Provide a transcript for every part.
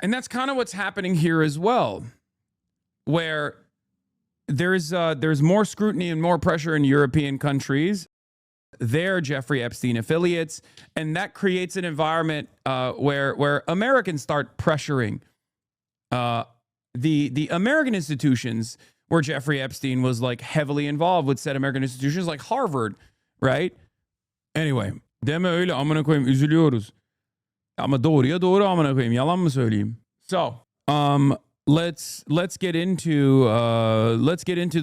And that's kind of what's happening here as well, where there's more scrutiny and more pressure in European countries. They're Jeffrey Epstein affiliates, and that creates an environment where Americans start pressuring the American institutions where Jeffrey Epstein was like heavily involved with said American institutions like Harvard, right? Anyway, deme öyle amına koyayım, üzülüyoruz. Ama doğruya doğru amına koyayım, yalan mı söyleyeyim? So, let's get into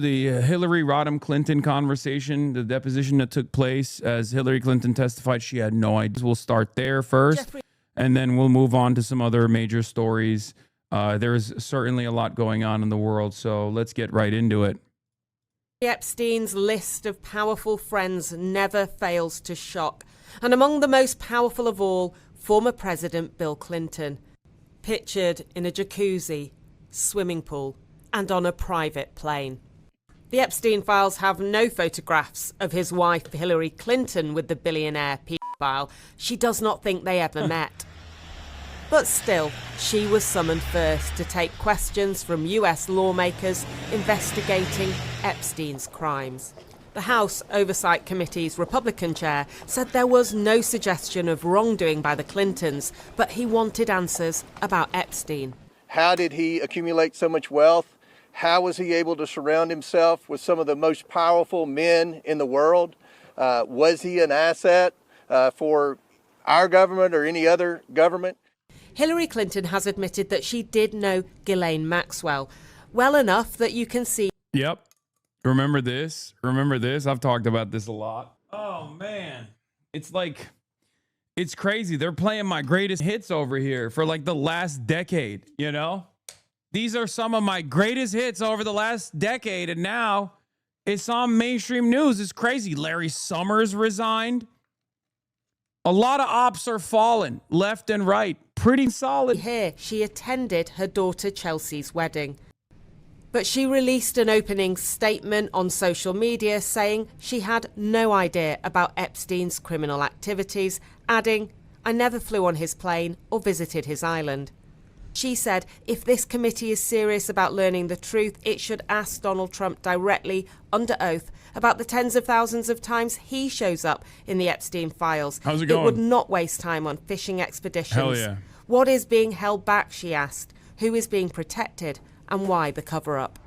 the Hillary Rodham Clinton conversation, the deposition that took place as Hillary Clinton testified she had no idea. We'll start there first, and then we'll move on to some other major stories. There's certainly a lot going on in the world, so let's get right into it. Epstein's list of powerful friends never fails to shock, and among the most powerful of all, former President Bill Clinton, pictured in a jacuzzi, swimming pool, and on a private plane. The Epstein files have no photographs of his wife Hillary Clinton with the billionaire pedophile. She does not think they ever met. But still, she was summoned first to take questions from US lawmakers investigating Epstein's crimes. The House Oversight Committee's Republican chair said there was no suggestion of wrongdoing by the Clintons, but he wanted answers about Epstein. How did he accumulate so much wealth? How was he able to surround himself with some of the most powerful men in the world? Was he an asset for our government or any other government? Hillary Clinton has admitted that she did know Ghislaine Maxwell well enough that you can see. Yep. Remember this? Remember this? I've talked about this a lot. Oh, man. It's like, it's crazy. They're playing my greatest hits over here for like the last decade, you know? These are some of my greatest hits over the last decade, and now it's on mainstream news. It's crazy. Larry Summers resigned. A lot of ops are falling left and right. Pretty solid. Here, she attended her daughter Chelsea's wedding. But she released an opening statement on social media saying she had no idea about Epstein's criminal activities, adding, "I never flew on his plane or visited his island." She said if this committee is serious about learning the truth, it should ask Donald Trump directly, under oath, about the tens of thousands of times he shows up in the Epstein files. How's it going? It would not waste time on fishing expeditions. Hell yeah. What is being held back, she asked. Who is being protected? And why the cover-up?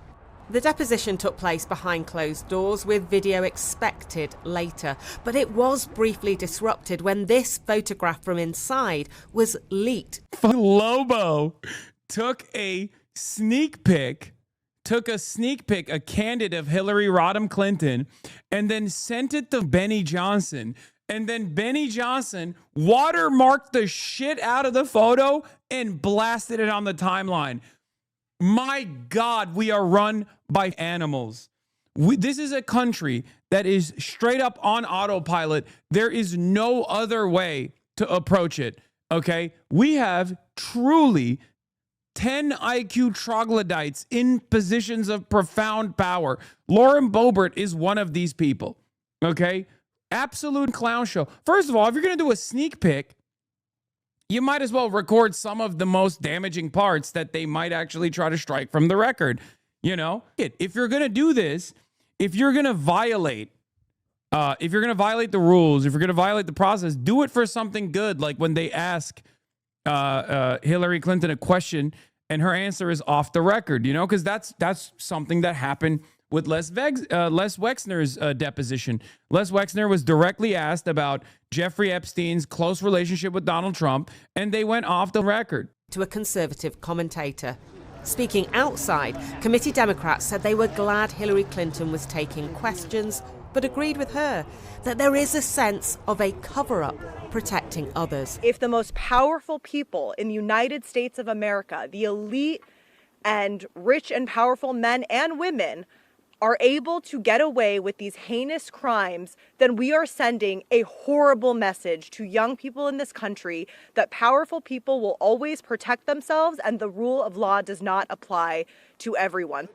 The deposition took place behind closed doors, with video expected later. But it was briefly disrupted when this photograph from inside was leaked. Lobo took a sneak peek, a candid of Hillary Rodham Clinton, and then sent it to Benny Johnson. And then Benny Johnson watermarked the shit out of the photo and blasted it on the timeline. My God, we are run by animals. This is a country that is straight up on autopilot. There is no other way to approach it, okay? We have truly 10 IQ troglodytes in positions of profound power. Lauren Boebert is one of these people, okay? Absolute clown show. First of all, if you're going to do a sneak peek, you might as well record some of the most damaging parts that they might actually try to strike from the record. You know, if you're going to do this, if you're going to violate the rules, if you're going to violate the process, do it for something good. Like when they ask Hillary Clinton a question and her answer is off the record, you know, because that's something that happened with Les Wexner's deposition. Les Wexner was directly asked about Jeffrey Epstein's close relationship with Donald Trump, and they went off the record. To a conservative commentator. Speaking outside, committee Democrats said they were glad Hillary Clinton was taking questions, but agreed with her that there is a sense of a cover-up protecting others. If the most powerful people in the United States of America, the elite and rich and powerful men and women, are able to get away with these heinous crimes, then we are sending a horrible message to young people in this country that powerful people will always protect themselves and the rule of law does not apply to everyone.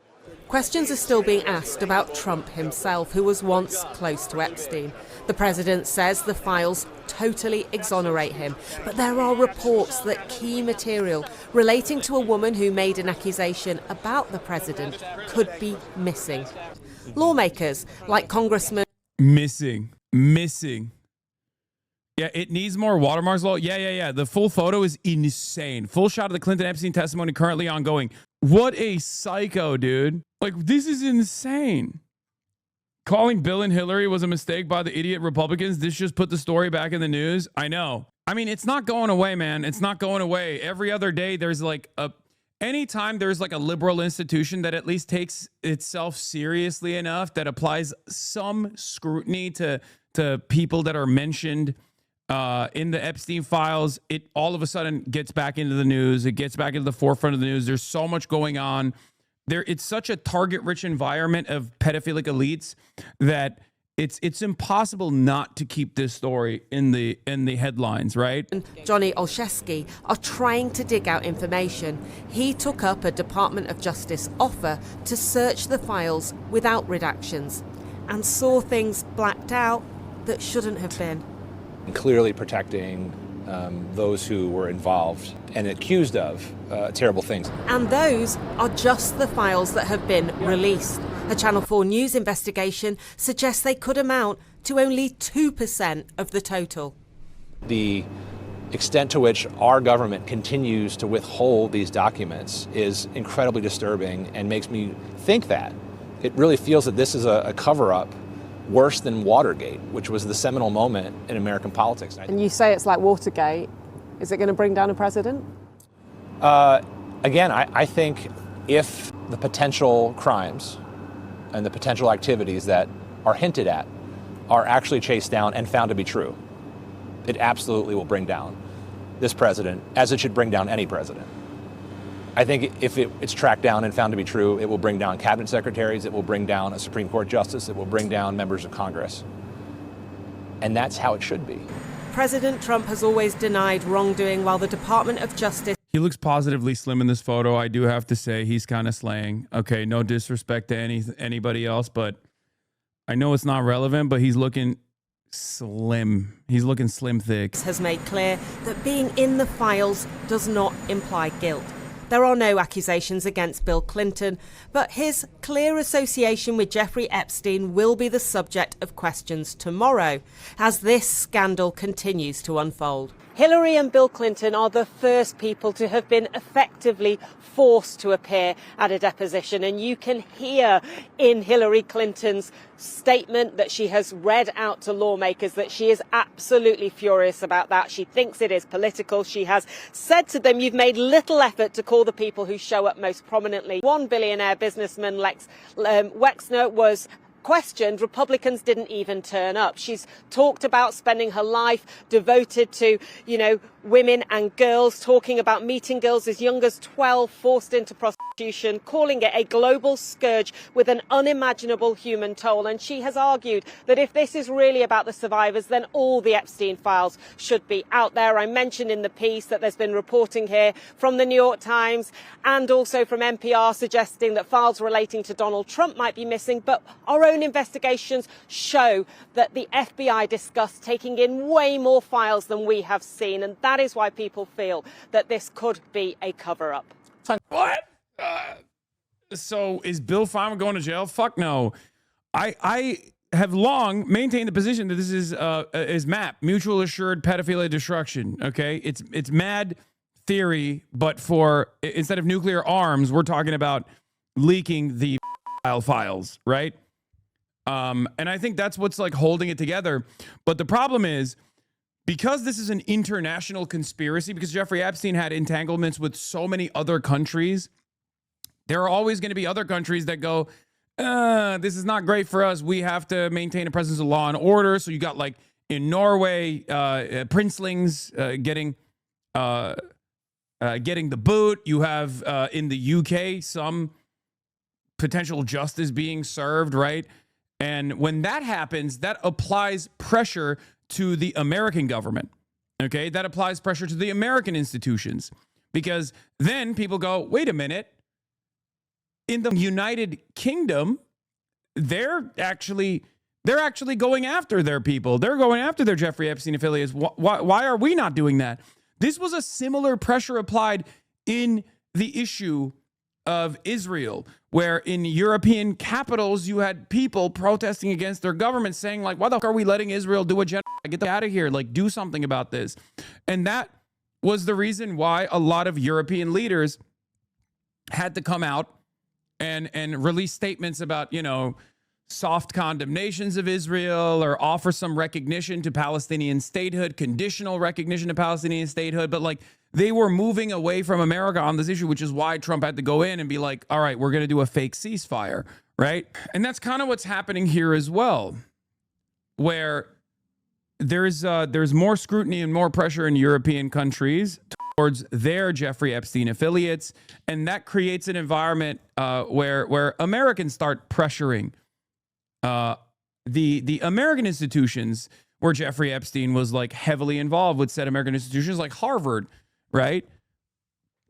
Questions are still being asked about Trump himself, who was once close to Epstein. The president says the files totally exonerate him, but there are reports that key material relating to a woman who made an accusation about the president could be missing. Lawmakers like Congressman Missing. Yeah, it needs more watermarks law. Yeah. The full photo is insane. Full shot of the Clinton Epstein testimony currently ongoing. What a psycho, dude. Like, this is insane. Calling Bill and Hillary was a mistake by the idiot Republicans. This just put the story back in the news. I know. I mean, it's not going away, man. It's not going away. Every other day, there's like anytime there's like a liberal institution that at least takes itself seriously enough, that applies some scrutiny to people that are mentioned in the Epstein files, it all of a sudden gets back into the news. It gets back into the forefront of the news. There's so much going on. It's such a target-rich environment of pedophilic elites that it's impossible not to keep this story in the headlines, right? Johnny Olszewski are trying to dig out information. He took up a Department of Justice offer to search the files without redactions and saw things blacked out that shouldn't have been. Clearly protecting those who were involved and accused of terrible things. And those are just the files that have been released. A Channel 4 News investigation suggests they could amount to only 2% of the total. The extent to which our government continues to withhold these documents is incredibly disturbing and makes me think that it really feels that this is a cover-up worse than Watergate, which was the seminal moment in American politics. And you say it's like Watergate. Is it going to bring down a president? Again, I think if the potential crimes and the potential activities that are hinted at are actually chased down and found to be true, it absolutely will bring down this president, as it should bring down any president. I think if it's tracked down and found to be true, it will bring down cabinet secretaries, it will bring down a Supreme Court justice, it will bring down members of Congress. And that's how it should be. President Trump has always denied wrongdoing, while the Department of Justice... He looks positively slim in this photo. I do have to say he's kind of slaying. Okay, no disrespect to anybody else, but I know it's not relevant, but he's looking slim. He's looking slim thick. ...has made clear that being in the files does not imply guilt. There are no accusations against Bill Clinton, but his clear association with Jeffrey Epstein will be the subject of questions tomorrow as this scandal continues to unfold. Hillary and Bill Clinton are the first people to have been effectively forced to appear at a deposition, and you can hear in Hillary Clinton's statement that she has read out to lawmakers that she is absolutely furious about that. She thinks it is political. She has said to them, you've made little effort to call the people who show up most prominently. One billionaire businessman, Lex Wexner, was questioned. Republicans didn't even turn up. She's talked about spending her life devoted to, women and girls, talking about meeting girls as young as 12 forced into prostitution, calling it a global scourge with an unimaginable human toll. And she has argued that if this is really about the survivors, then all the Epstein files should be out there. I mentioned in the piece that there's been reporting here from the New York Times and also from NPR suggesting that files relating to Donald Trump might be missing, but our own investigations show that the FBI discussed taking in way more files than we have seen, and that is why people feel that this could be a cover-up. What? So is Bill finally going to jail? Fuck no. I have long maintained the position that this is MAP, mutual assured pedophilia destruction. Okay, it's mad theory, but for instead of nuclear arms, we're talking about leaking the files, right? And I think that's what's like holding it together. But the problem is, because this is an international conspiracy, because Jeffrey Epstein had entanglements with so many other countries, there are always going to be other countries that go, this is not great for us. We have to maintain a presence of law and order. So you got like in Norway, princelings getting the boot. You have in the UK some potential justice being served, right? And when that happens, that applies pressure to the American government, okay? That applies pressure to the American institutions, because then people go, wait a minute, in the United Kingdom, they're actually going after their people. They're going after their Jeffrey Epstein affiliates. Why are we not doing that? This was a similar pressure applied in the issue of Israel, where in European capitals, you had people protesting against their government saying, like, why the fuck are we letting Israel do a genocide? Get out of here. Like, do something about this. And that was the reason why a lot of European leaders had to come out and release statements about, soft condemnations of Israel or offer some recognition to Palestinian statehood, conditional recognition to Palestinian statehood. But like, they were moving away from America on this issue, which is why Trump had to go in and be like, all right, we're going to do a fake ceasefire, right? And that's kind of what's happening here as well, where there's more scrutiny and more pressure in European countries towards their Jeffrey Epstein affiliates. And that creates an environment where Americans start pressuring the American institutions where Jeffrey Epstein was like heavily involved with said American institutions like Harvard, right?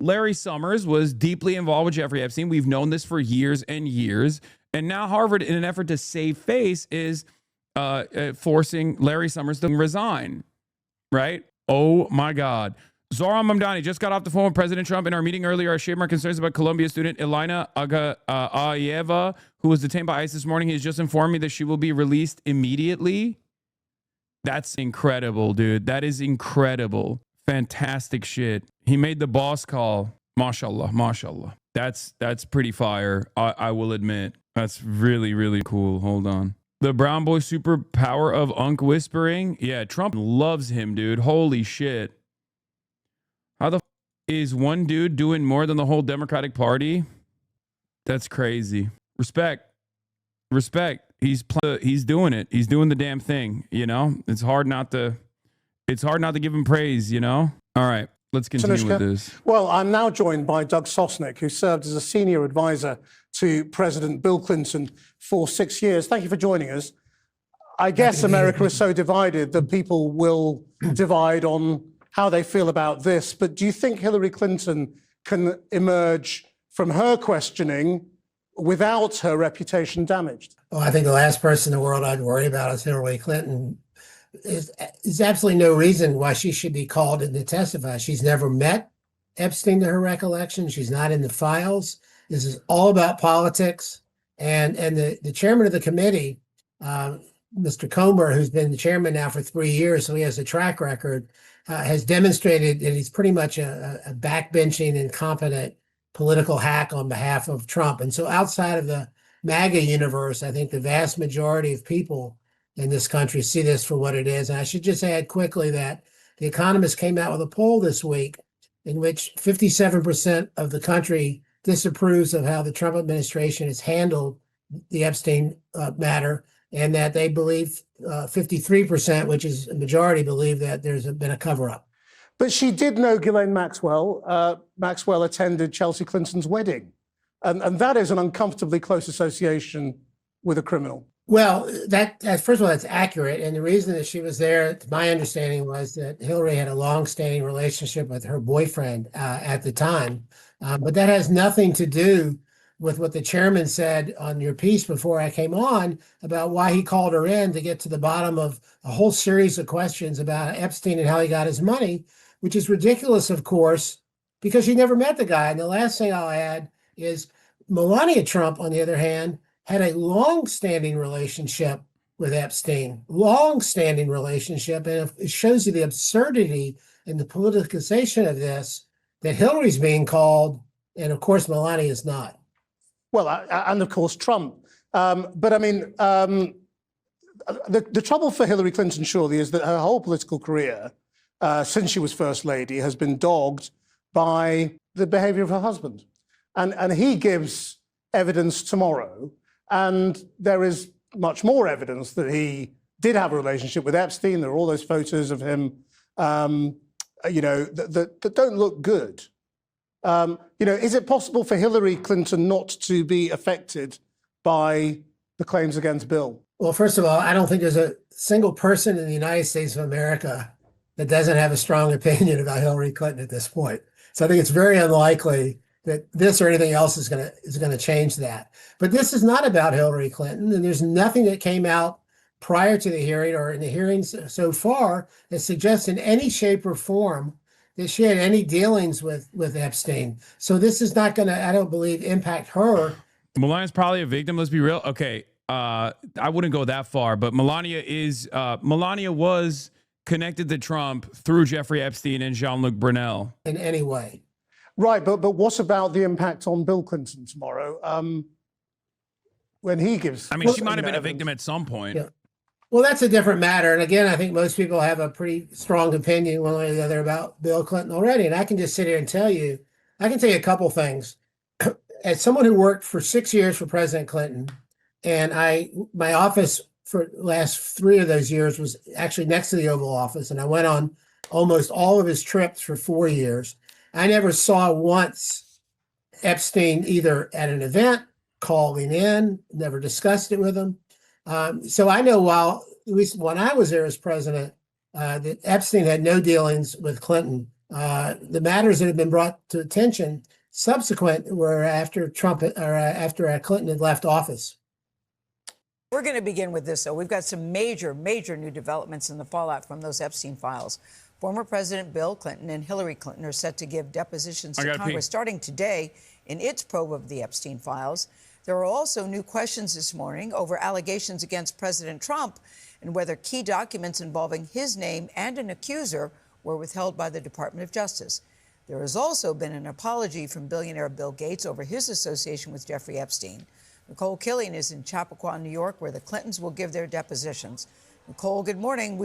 Larry Summers was deeply involved with Jeffrey Epstein. We've known this for years and years. And now Harvard, in an effort to save face, is forcing Larry Summers to resign, right? Oh my God. Zoran Mamdani just got off the phone with President Trump. In our meeting earlier, I shared my concerns about Columbia student Elena Agayeva, who was detained by ICE this morning. He has just informed me that she will be released immediately. That's incredible, dude. That is incredible. Fantastic shit. He made the boss call. Mashallah, mashallah. That's pretty fire, I will admit. That's really, really cool. Hold on. The brown boy superpower of unk whispering. Yeah, Trump loves him, dude. Holy shit. How the is one dude doing more than the whole Democratic Party? That's crazy. Respect. He's doing it. He's doing the damn thing, It's hard not to give him praise, All right, let's continue with this. Well, I'm now joined by Doug Sosnick, who served as a senior advisor to President Bill Clinton for 6 years. Thank you for joining us. I guess America is so divided that people will divide on how they feel about this. But do you think Hillary Clinton can emerge from her questioning without her reputation damaged? Well, I think the last person in the world I'd worry about is Hillary Clinton. There's absolutely no reason why she should be called in to testify. She's never met Epstein to her recollection. She's not in the files. This is all about politics. And the chairman of the committee, Mr. Comer, who's been the chairman now for 3 years, so he has a track record, has demonstrated that he's pretty much a backbenching, incompetent political hack on behalf of Trump. And so outside of the MAGA universe, I think the vast majority of people in this country see this for what it is. And I should just add quickly that The Economist came out with a poll this week in which 57% of the country disapproves of how the Trump administration has handled the Epstein matter, and that they believe 53%, which is a majority, believe that there's been a cover-up. But she did know Ghislaine Maxwell. Maxwell attended Chelsea Clinton's wedding. And that is an uncomfortably close association with a criminal. Well, that first of all, that's accurate. And the reason that she was there, my understanding was that Hillary had a long-standing relationship with her boyfriend at the time. But that has nothing to do with what the chairman said on your piece before I came on about why he called her in to get to the bottom of a whole series of questions about Epstein and how he got his money, which is ridiculous, of course, because she never met the guy. And the last thing I'll add is Melania Trump, on the other hand, had a long-standing relationship with Epstein, long-standing relationship. And it shows you the absurdity and the politicization of this, that Hillary's being called, and of course, Melania is not. Well, and of course, Trump. But I mean, the trouble for Hillary Clinton surely is that her whole political career, since she was First Lady, has been dogged by the behavior of her husband. And he gives evidence tomorrow. And there is much more evidence that he did have a relationship with Epstein. There are all those photos of him, that don't look good. Is it possible for Hillary Clinton not to be affected by the claims against Bill? Well, first of all, I don't think there's a single person in the United States of America that doesn't have a strong opinion about Hillary Clinton at this point. So I think it's very unlikely that this or anything else is gonna change that. But this is not about Hillary Clinton, and there's nothing that came out prior to the hearing or in the hearings so far that suggests in any shape or form that she had any dealings with Epstein. So this is not going to, I don't believe, impact her. Melania's probably a victim. Let's be real. Okay, I wouldn't go that far, but Melania was connected to Trump through Jeffrey Epstein and Jean-Luc Brunel. In any way. Right, but what about the impact on Bill Clinton tomorrow? When he gives... I mean, she might have been a victim at some point. Yeah. Well, that's a different matter. And again, I think most people have a pretty strong opinion one way or the other about Bill Clinton already. And I can just sit here and tell you a couple things. As someone who worked for 6 years for President Clinton, and my office for the last 3 of those years was actually next to the Oval Office, and I went on almost all of his trips for 4 years. I never saw once Epstein either at an event, calling in, never discussed it with him. So I know at least when I was there as president, that Epstein had no dealings with Clinton. The matters that have been brought to attention subsequent were after Clinton had left office. We're going to begin with this, though. We've got some major new developments in the fallout from those Epstein files. Former President Bill Clinton and Hillary Clinton are set to give depositions to Congress starting today in its probe of the Epstein files. There are also new questions this morning over allegations against President Trump and whether key documents involving his name and an accuser were withheld by the Department of Justice. There has also been an apology from billionaire Bill Gates over his association with Jeffrey Epstein. Nicole Killian is in Chappaqua, New York, where the Clintons will give their depositions. Nicole, good morning.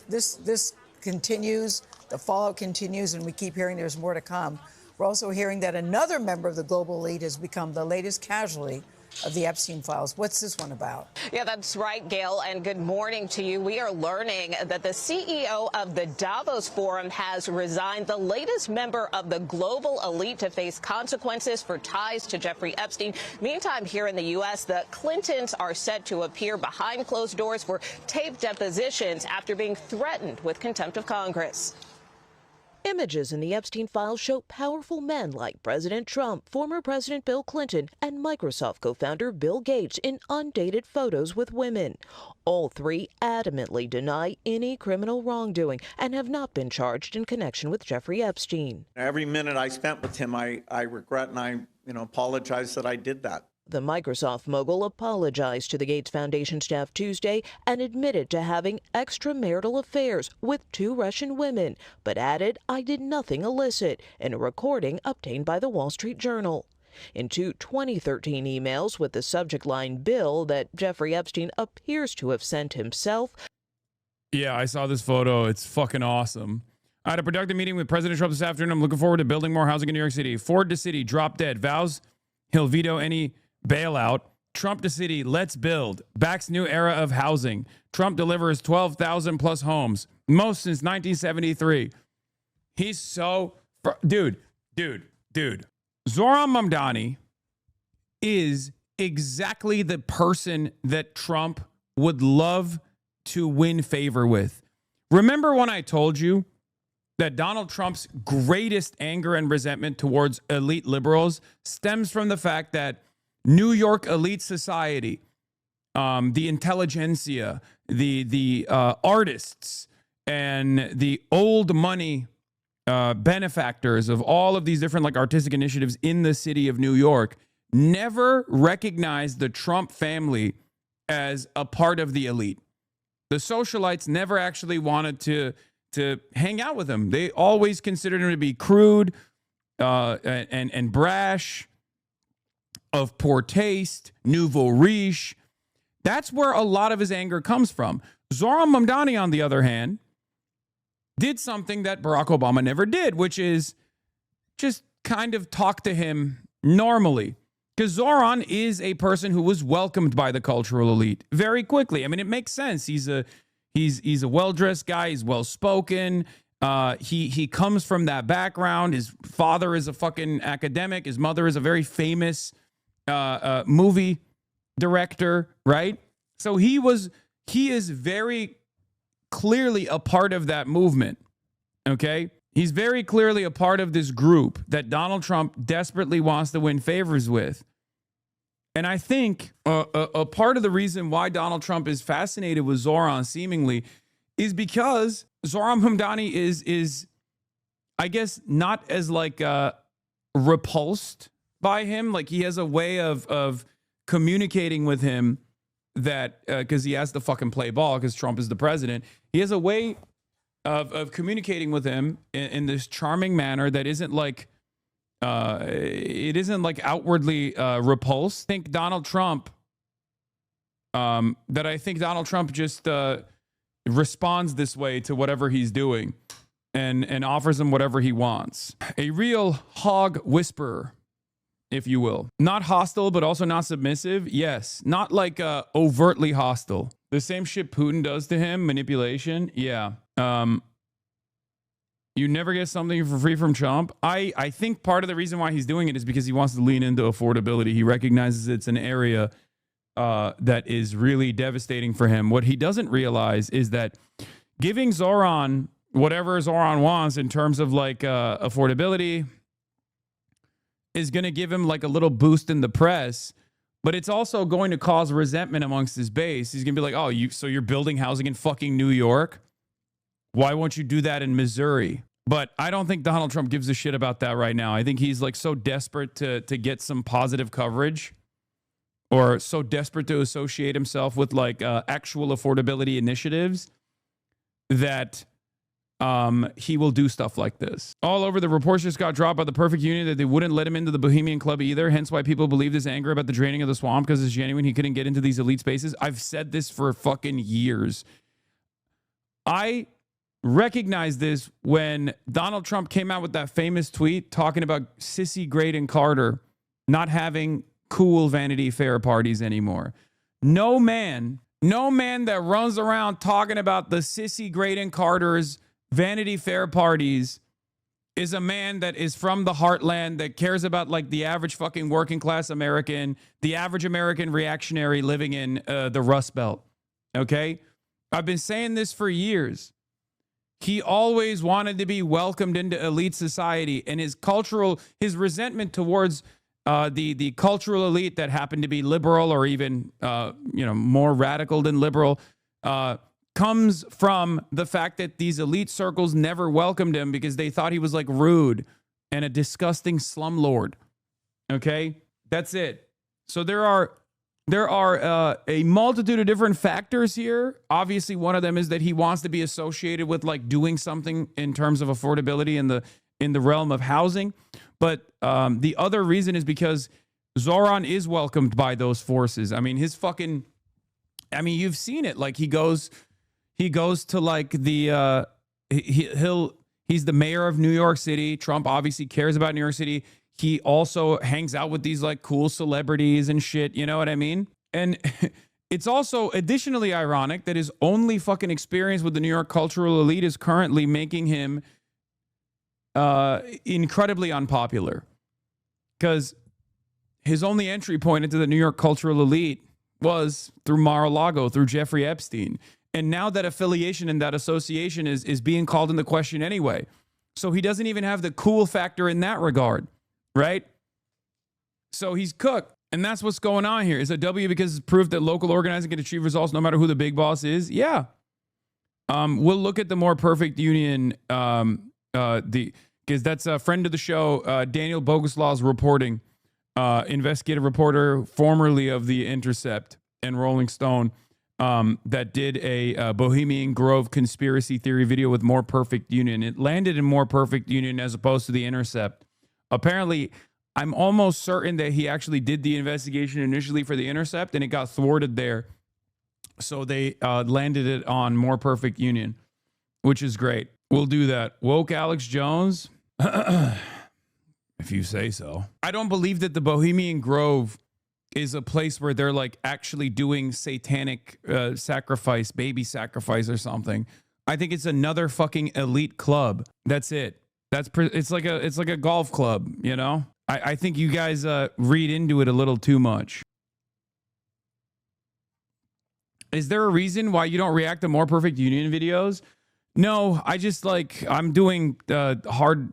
This continues, the fallout continues, and we keep hearing there's more to come. We're also hearing that another member of the global elite has become the latest casualty of the Epstein files. What's this one about? Yeah, that's right, Gail, and good morning to you. We are learning that the CEO of the Davos Forum has resigned, the latest member of the global elite to face consequences for ties to Jeffrey Epstein. Meantime, here in the U.S., the Clintons are set to appear behind closed doors for taped depositions after being threatened with contempt of Congress. Images in the Epstein files show powerful men like President Trump, former President Bill Clinton, and Microsoft co-founder Bill Gates in undated photos with women. All three adamantly deny any criminal wrongdoing and have not been charged in connection with Jeffrey Epstein. Every minute I spent with him, I regret and I apologize that I did that. The Microsoft mogul apologized to the Gates Foundation staff Tuesday and admitted to having extramarital affairs with 2 Russian women, but added, "I did nothing illicit," in a recording obtained by the Wall Street Journal. In 2 2013 emails with the subject line "Bill" that Jeffrey Epstein appears to have sent himself. Yeah, I saw this photo. It's fucking awesome. I had a productive meeting with President Trump this afternoon. I'm looking forward to building more housing in New York City. Ford to city, drop dead. Vows he'll veto any bailout. Trump to city, let's build. Backs new era of housing. Trump delivers 12,000 plus homes, most since 1973. He's so... Dude. Zohran Mamdani is exactly the person that Trump would love to win favor with. Remember when I told you that Donald Trump's greatest anger and resentment towards elite liberals stems from the fact that New York elite society, the intelligentsia, the artists, and the old money benefactors of all of these different artistic initiatives in the city of New York never recognized the Trump family as a part of the elite. The socialites never actually wanted to hang out with him. They always considered him to be crude and brash, of poor taste, nouveau riche. That's where a lot of his anger comes from. Zohran Mamdani, on the other hand, did something that Barack Obama never did, which is just kind of talk to him normally. Because Zohran is a person who was welcomed by the cultural elite very quickly. I mean, it makes sense. He's a well-dressed guy. He's well-spoken. He comes from that background. His father is a fucking academic. His mother is a very famous movie director, right? So he is very clearly a part of that movement. Okay, He's very clearly a part of this group that Donald Trump desperately wants to win favors with. And I think a part of the reason why Donald Trump is fascinated with Zoran seemingly is because Zoran Hamdani is I guess not as like repulsed by him. Like he has a way of communicating with him that because he has to fucking play ball because Trump is the president. He has a way of communicating with him in this charming manner that isn't like it isn't like outwardly repulsed. I think Donald Trump just responds this way to whatever he's doing and offers him whatever he wants. A real hog whisperer, if you will. Not hostile, but also not submissive. Yes. Not like overtly hostile. The same shit Putin does to him, manipulation. Yeah. You never get something for free from Trump. I think part of the reason why he's doing it is because he wants to lean into affordability. He recognizes it's an area that is really devastating for him. What he doesn't realize is that giving Zoran whatever Zoran wants in terms of like affordability is going to give him like a little boost in the press, but it's also going to cause resentment amongst his base. He's going to be like, oh, so you're building housing in fucking New York? Why won't you do that in Missouri? But I don't think Donald Trump gives a shit about that right now. I think he's like so desperate to get some positive coverage, or so desperate to associate himself with like actual affordability initiatives that he will do stuff like this. All over, the reports just got dropped by the Perfect Union that they wouldn't let him into the Bohemian Club either. Hence why people believe this anger about the draining of the swamp because it's genuine. He couldn't get into these elite spaces. I've said this for fucking years. I recognized this when Donald Trump came out with that famous tweet talking about Sissy, Graydon Carter not having cool Vanity Fair parties anymore. No man that runs around talking about the Sissy, Graydon Carter's Vanity Fair parties is a man that is from the heartland, that cares about like the average fucking working class American, the average American reactionary living in the Rust Belt. Okay? I've been saying this for years. He always wanted to be welcomed into elite society, and his resentment towards the cultural elite that happened to be liberal or even more radical than liberal comes from the fact that these elite circles never welcomed him because they thought he was like rude and a disgusting slumlord. Okay, that's it. So there are a multitude of different factors here. Obviously, one of them is that he wants to be associated with like doing something in terms of affordability in the realm of housing. But the other reason is because Zoran is welcomed by those forces. I mean, you've seen it. Like he goes to like the he's the mayor of New York City. Trump obviously cares about New York City. He also hangs out with these like cool celebrities and shit. You know what I mean? And it's also additionally ironic that his only fucking experience with the New York cultural elite is currently making him incredibly unpopular, because his only entry point into the New York cultural elite was through Mar-a-Lago, through Jeffrey Epstein. And now that affiliation and that association is being called into question anyway. So he doesn't even have the cool factor in that regard, right? So he's cooked. And that's what's going on here. Is a W because it's proof that local organizing can achieve results no matter who the big boss is? Yeah. We'll look at the more perfect union, because that's a friend of the show, Daniel Boguslaw's reporting, investigative reporter, formerly of The Intercept and Rolling Stone, that did a Bohemian Grove conspiracy theory video with More Perfect Union. It landed in More Perfect Union as opposed to The Intercept. Apparently, I'm almost certain that he actually did the investigation initially for The Intercept and it got thwarted there. So they landed it on More Perfect Union, which is great. We'll do that. Woke Alex Jones? If you say so. I don't believe that the Bohemian Grove is a place where they're like actually doing satanic sacrifice, baby sacrifice or something. I think it's another fucking elite club. That's it. It's like a golf club, you know? I think you guys read into it a little too much. Is there a reason why you don't react to More Perfect Union videos? No, I just I'm doing hard,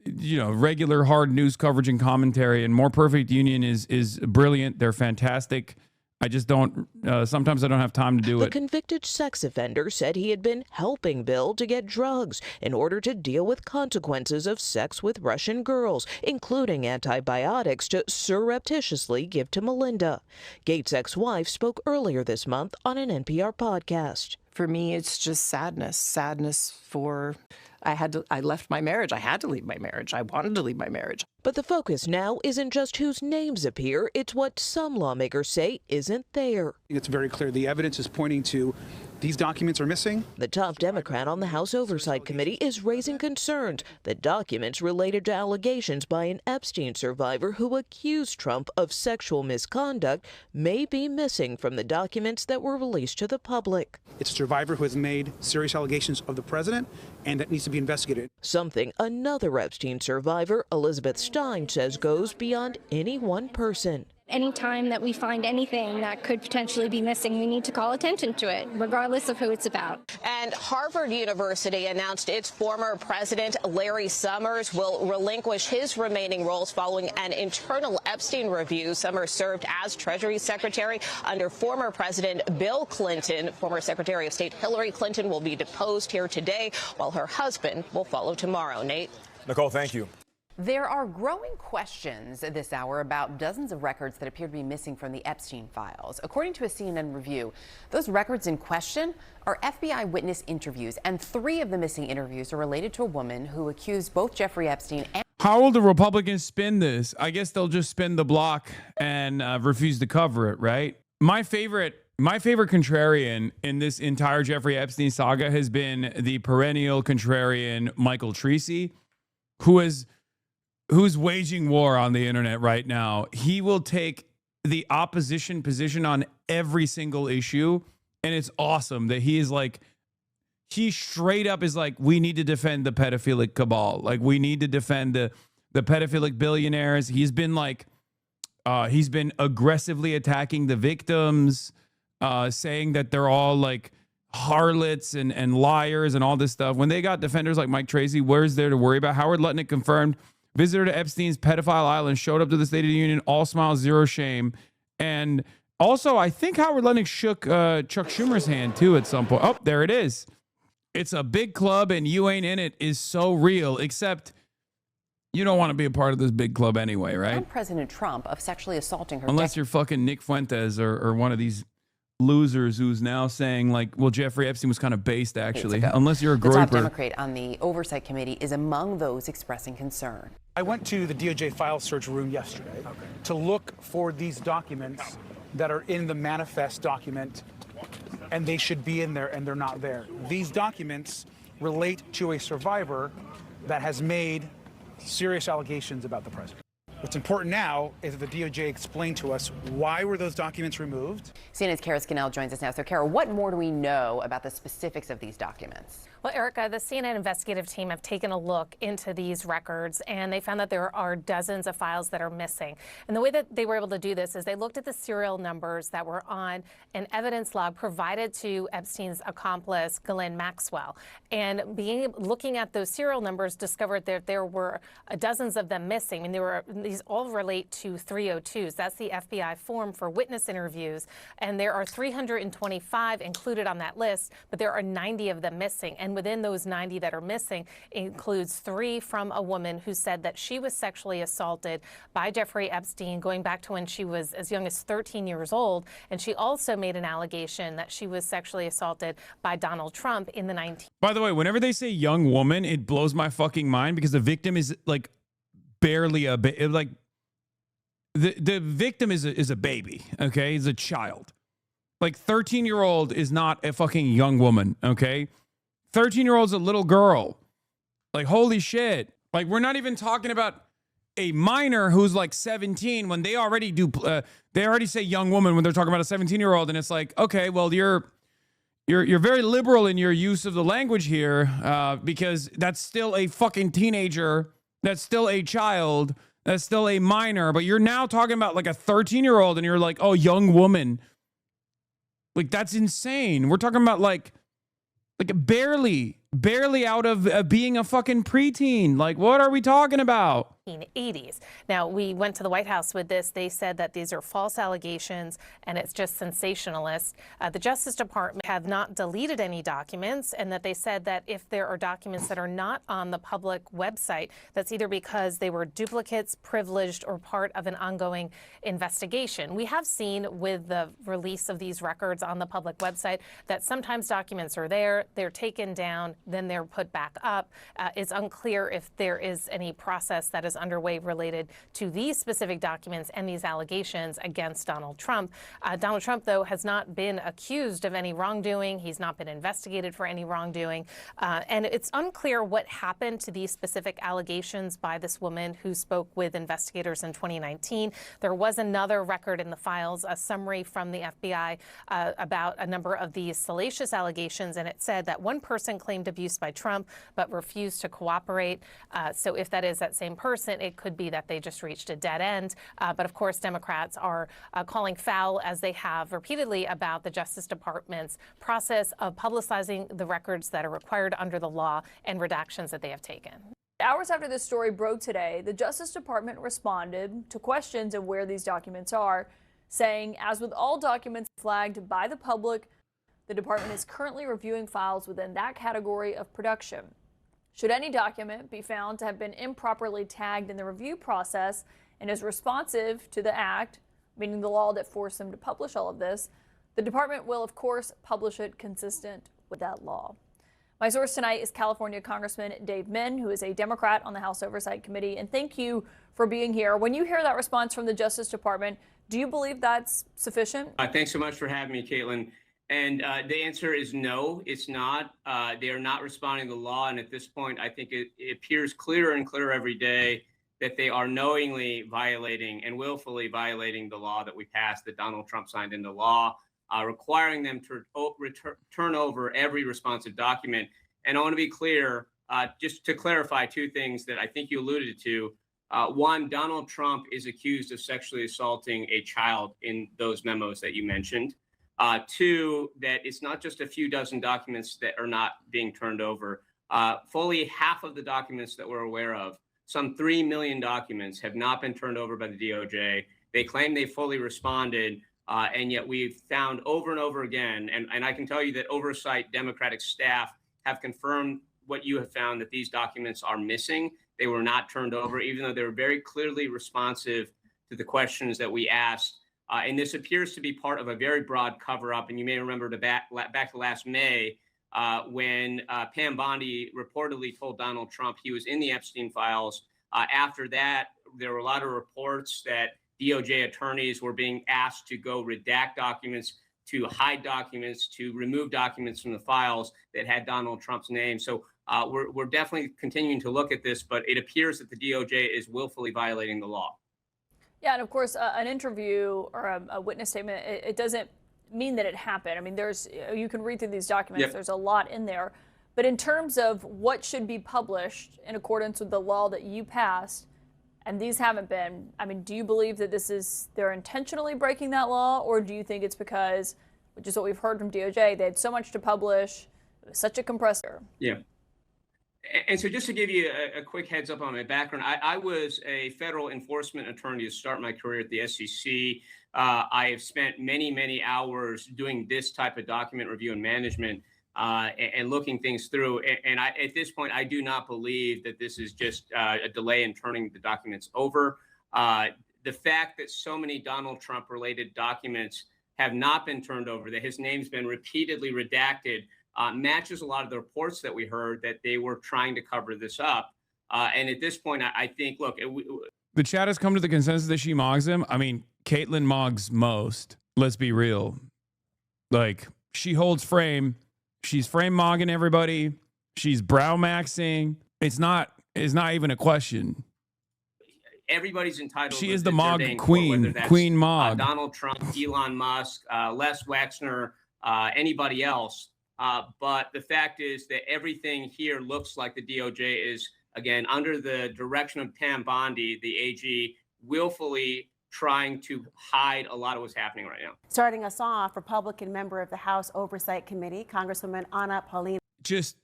regular hard news coverage and commentary, and More Perfect Union is brilliant. They're fantastic. I just don't, sometimes I don't have time to do The it. convicted sex offender said he had been helping Bill to get drugs in order to deal with consequences of sex with Russian girls, including antibiotics to surreptitiously give to Melinda. Gates' ex-wife spoke earlier this month on an NPR podcast. For me, it's just sadness for, I left my marriage. I had to leave my marriage. I wanted to leave my marriage. But the focus now isn't just whose names appear, it's what some lawmakers say isn't there. It's very clear the evidence is pointing to these documents are missing. The top Democrat on the House Oversight Committee is raising concerns that documents related to allegations by an Epstein survivor who accused Trump of sexual misconduct may be missing from the documents that were released to the public. It's a survivor who has made serious allegations of the president, and that needs to be investigated. Something another Epstein survivor, Elizabeth Stein, says goes beyond any one person. Anytime that we find anything that could potentially be missing, we need to call attention to it, regardless of who it's about. And Harvard University announced its former president, Larry Summers, will relinquish his remaining roles following an internal Epstein review. Summers served as Treasury Secretary under former President Bill Clinton. Former Secretary of State Hillary Clinton will be deposed here today, while her husband will follow tomorrow. Nate? Nicole, thank you. There are growing questions this hour about dozens of records that appear to be missing from the Epstein files. According to a CNN review, those records in question are FBI witness interviews, and 3 of the missing interviews are related to a woman who accused both Jeffrey Epstein and... How will the Republicans spin this? I guess they'll just spin the block and refuse to cover it, right? My favorite contrarian in this entire Jeffrey Epstein saga has been the perennial contrarian Michael Treacy, who's waging war on the internet right now. He will take the opposition position on every single issue. And it's awesome that he straight up is like, we need to defend the pedophilic cabal. Like, we need to defend the pedophilic billionaires. He's been he's been aggressively attacking the victims, saying that they're all like harlots and liars and all this stuff. When they got defenders like Mike Tracy, where's there to worry about? Howard Lutnick confirmed visitor to Epstein's pedophile island showed up to the State of the Union, all smiles, zero shame. And also, I think Howard Lutnick shook Chuck Schumer's hand, too, at some point. Oh, there it is. It's a big club, and you ain't in it is so real, except you don't want to be a part of this big club anyway, right? And President Trump of sexually assaulting her... Unless you're fucking Nick Fuentes or one of these losers who's now saying, like, well, Jeffrey Epstein was kind of based, actually. Unless you're a groyper. The top Democrat on the Oversight Committee is among those expressing concern. I went to the DOJ file search room yesterday to look for these documents that are in the manifest document, and they should be in there, and they're not there. These documents relate to a survivor that has made serious allegations about the president. What's important now is that the DOJ explain to us why were those documents removed. CNN's Kara Scannell joins us now. So, Kara, what more do we know about the specifics of these documents? Well, Erica, the CNN investigative team have taken a look into these records, and they found that there are dozens of files that are missing. And the way that they were able to do this is they looked at the serial numbers that were on an evidence log provided to Epstein's accomplice, Ghislaine Maxwell. And looking at those serial numbers, discovered that there were dozens of them missing. I mean, these all relate to 302s. That's the FBI form for witness interviews. And there are 325 included on that list, but there are 90 of them missing. And within those 90 that are missing includes 3 from a woman who said that she was sexually assaulted by Jeffrey Epstein going back to when she was as young as 13 years old. And she also made an allegation that she was sexually assaulted by Donald Trump in the 19... By the way, whenever they say young woman, it blows my fucking mind because the victim is like barely a baby. Like the victim is a baby, okay? He's a child. Like 13-year-old is not a fucking young woman, okay? 13-year-old's a little girl. Like, holy shit. Like, we're not even talking about a minor who's like 17 when they already do, they already say young woman when they're talking about a 17-year-old. And it's like, okay, well, you're very liberal in your use of the language here because that's still a fucking teenager. That's still a child. That's still a minor. But you're now talking about like a 13-year-old and you're like, oh, young woman. Like, that's insane. We're talking about like barely barely out of being a fucking preteen. Like, what are we talking about? 1980s. Now, we went to the White House with this. They said that these are false allegations and it's just sensationalist. The Justice Department have not deleted any documents, and that they said that if there are documents that are not on the public website, that's either because they were duplicates, privileged, or part of an ongoing investigation. We have seen with the release of these records on the public website that sometimes documents are there, they're taken down, then they're put back up. It's unclear if there is any process that is underway related to these specific documents and these allegations against Donald Trump. Donald Trump, though, has not been accused of any wrongdoing. He's not been investigated for any wrongdoing. And it's unclear what happened to these specific allegations by this woman who spoke with investigators in 2019. There was another record in the files, a summary from the FBI about a number of these salacious allegations, and it said that one person claimed abuse by Trump but refused to cooperate. So if that is that same person, it could be that they just reached a dead end. But of course, Democrats are calling foul, as they have repeatedly, about the Justice Department's process of publicizing the records that are required under the law and redactions that they have taken. Hours after this story broke today, the Justice Department responded to questions of where these documents are, saying, as with all documents flagged by the public, the department is currently reviewing files within that category of production. Should any document be found to have been improperly tagged in the review process and is responsive to the act, meaning the law that forced them to publish all of this, the department will, of course, publish it consistent with that law. My source tonight is California Congressman Dave Min, who is a Democrat on the House Oversight Committee. And thank you for being here. When you hear that response from the Justice Department, do you believe that's sufficient? Thanks so much for having me, Caitlin. And the answer is no, it's not. They are not responding to the law. And at this point, I think it appears clearer and clearer every day that they are knowingly violating and willfully violating the law that we passed, that Donald Trump signed into law, requiring them to turn over every responsive document. And I want to be clear, just to clarify two things that I think you alluded to. One, Donald Trump is accused of sexually assaulting a child in those memos that you mentioned. Two, that it's not just a few dozen documents that are not being turned over. Fully half of the documents that we're aware of, some 3 million documents, have not been turned over by the DOJ. They claim they fully responded, and yet we've found over and over again, and I can tell you that oversight Democratic staff have confirmed what you have found, that these documents are missing. They were not turned over, even though they were very clearly responsive to the questions that we asked. And this appears to be part of a very broad cover-up. And you may remember back to last May when Pam Bondi reportedly told Donald Trump he was in the Epstein files. After that, there were a lot of reports that DOJ attorneys were being asked to go redact documents, to hide documents, to remove documents from the files that had Donald Trump's name. So we're definitely continuing to look at this, but it appears that the DOJ is willfully violating the law. Yeah, and of course, an interview or a witness statement, it doesn't mean that it happened. I mean, you can read through these documents, There's a lot in there. But in terms of what should be published in accordance with the law that you passed, and these haven't been, I mean, do you believe that they're intentionally breaking that law, or do you think it's because, which is what we've heard from DOJ, they had so much to publish, it was such a compressor? Yeah. And so just to give you a quick heads up on my background, I was a federal enforcement attorney to start my career at the SEC. I have spent many, many hours doing this type of document review and management and looking things through. And at this point, I do not believe that this is just a delay in turning the documents over. The fact that so many Donald Trump related documents have not been turned over, that his name's been repeatedly redacted, matches a lot of the reports that we heard that they were trying to cover this up. And at this point, I think, look, the chat has come to the consensus that she mogs him. I mean, Caitlyn mogs most. Let's be real. Like, she holds frame. She's frame mogging everybody. She's brow maxing. It's not even a question. Everybody's entitled. She is the mog queen, Queen Mog. Donald Trump, Elon Musk, Les Wexner, anybody else. But the fact is that everything here looks like the DOJ is, again, under the direction of Pam Bondi, the AG, willfully trying to hide a lot of what's happening right now. Starting us off, Republican member of the House Oversight Committee, Congresswoman Anna Paulina. Just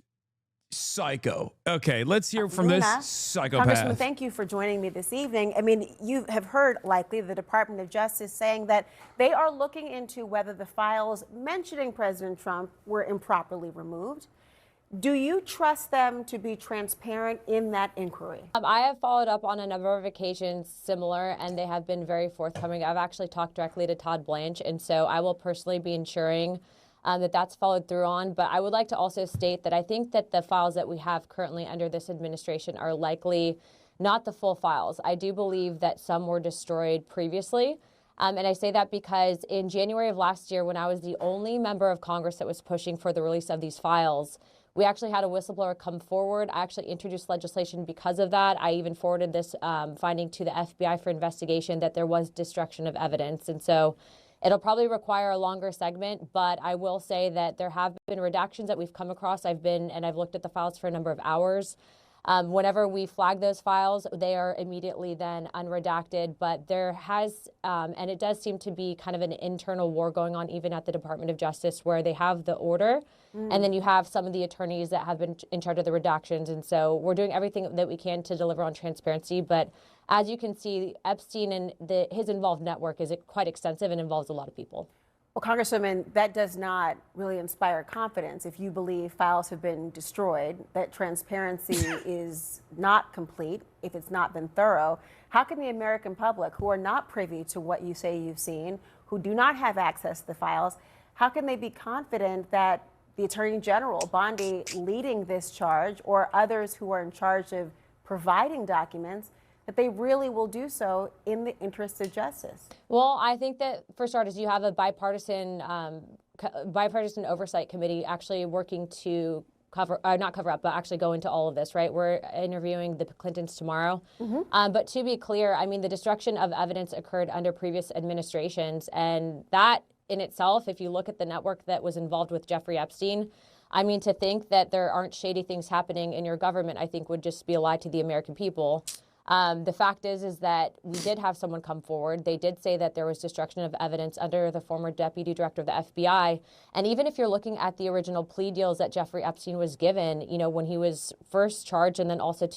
psycho. Okay, let's hear from Lena, this psychopath. Congressman, thank you for joining me this evening. I mean, you have heard likely the Department of Justice saying that they are looking into whether the files mentioning President Trump were improperly removed. Do you trust them to be transparent in that inquiry? I have followed up on a number of occasions similar, and they have been very forthcoming. I've actually talked directly to Todd Blanche, and so I will personally be ensuring that that's followed through on. But I would like to also state that I think that the files that we have currently under this administration are likely not the full files. I do believe that some were destroyed previously. And I say that because in January of last year, when I was the only member of Congress that was pushing for the release of these files, we actually had a whistleblower come forward. I actually introduced legislation because of that. I even forwarded this finding to the FBI for investigation that there was destruction of evidence. And so it'll probably require a longer segment, but I will say that there have been redactions that we've come across. I've looked at the files for a number of hours. Whenever we flag those files, they are immediately then unredacted. But there has, and it does seem to be kind of an internal war going on even at the Department of Justice, where they have the order, and then you have some of the attorneys that have been in charge of the redactions. And so we're doing everything that we can to deliver on transparency. But as you can see, Epstein and his involved network is quite extensive and involves a lot of people. Well, Congresswoman, that does not really inspire confidence if you believe files have been destroyed, that transparency is not complete, if it's not been thorough. How can the American public, who are not privy to what you say you've seen, who do not have access to the files, how can they be confident that the Attorney General, Bondi, leading this charge, or others who are in charge of providing documents, that they really will do so in the interest of justice? Well, I think that, for starters, you have a bipartisan oversight committee actually working to not cover up, but actually go into all of this, right? We're interviewing the Clintons tomorrow. But to be clear, I mean, the destruction of evidence occurred under previous administrations, and that in itself, if you look at the network that was involved with Jeffrey Epstein, I mean, to think that there aren't shady things happening in your government, I think would just be a lie to the American people. The fact is that we did have someone come forward. They did say that there was destruction of evidence under the former deputy director of the FBI. And even if you're looking at the original plea deals that Jeffrey Epstein was given, you know, when he was first charged and then also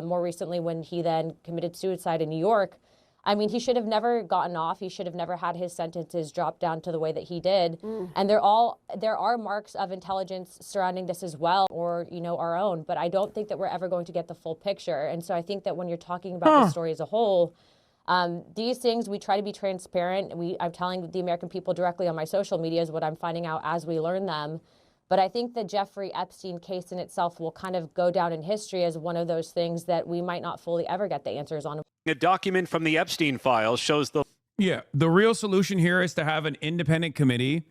more recently when he then committed suicide in New York, I mean, he should have never gotten off. He should have never had his sentences dropped down to the way that he did. And there are marks of intelligence surrounding this as well, or, you know, our own. But I don't think that we're ever going to get the full picture. And so I think that when you're talking about the story as a whole, these things, we try to be transparent. I'm telling the American people directly on my social media is what I'm finding out as we learn them. But I think the Jeffrey Epstein case in itself will kind of go down in history as one of those things that we might not fully ever get the answers on. A document from the Epstein files shows the real solution here is to have an independent committee,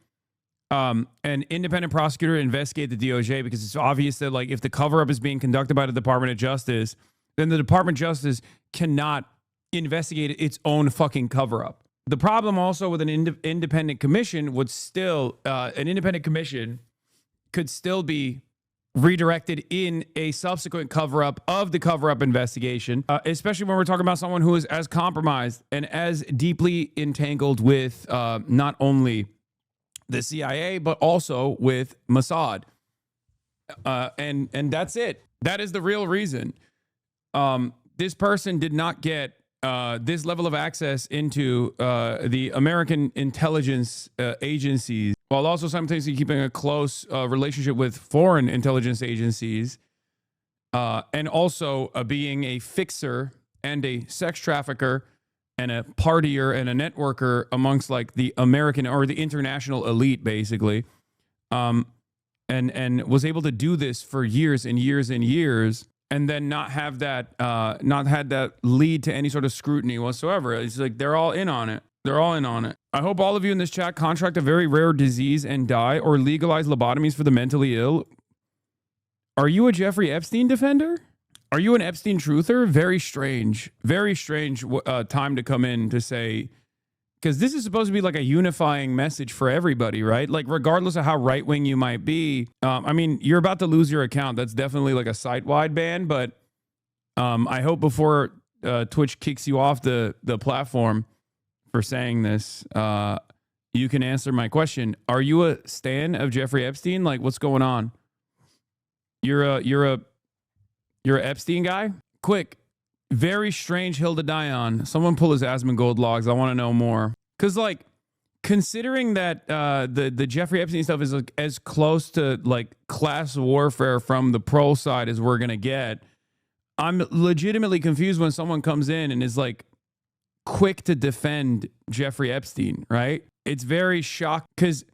an independent prosecutor investigate the DOJ, because it's obvious that, like, if the cover-up is being conducted by the Department of Justice, then the Department of Justice cannot investigate its own fucking cover-up. The problem also with an independent commission would still, an independent commission could still be redirected in a subsequent cover-up of the cover-up investigation, especially when we're talking about someone who is as compromised and as deeply entangled with not only the CIA, but also with Mossad. And that's it. That is the real reason. This person did not get this level of access into the American intelligence agencies, while also simultaneously keeping a close relationship with foreign intelligence agencies, and also being a fixer and a sex trafficker and a partier and a networker amongst, like, the American or the international elite, basically, and was able to do this for years and years and years, and then not have that lead to any sort of scrutiny whatsoever. It's like they're all in on it. They're all in on it. I hope all of you in this chat contract a very rare disease and die, or legalize lobotomies for the mentally ill. Are you a Jeffrey Epstein defender? Are you an Epstein truther? Very strange time to come in to say, because this is supposed to be like a unifying message for everybody, right? Like, regardless of how right-wing you might be. I mean, you're about to lose your account. That's definitely like a site-wide ban, but I hope before Twitch kicks you off the platform for saying this, you can answer my question. Are you a stan of Jeffrey Epstein? Like, what's going on? You're a Epstein guy? Quick, very strange hill to die on. Someone pull his Asmongold logs. I want to know more. Because, like, considering that the Jeffrey Epstein stuff is like, as close to, like, class warfare from the pro side as we're going to get, I'm legitimately confused when someone comes in and is, like, quick to defend Jeffrey Epstein, right? It's very shocking because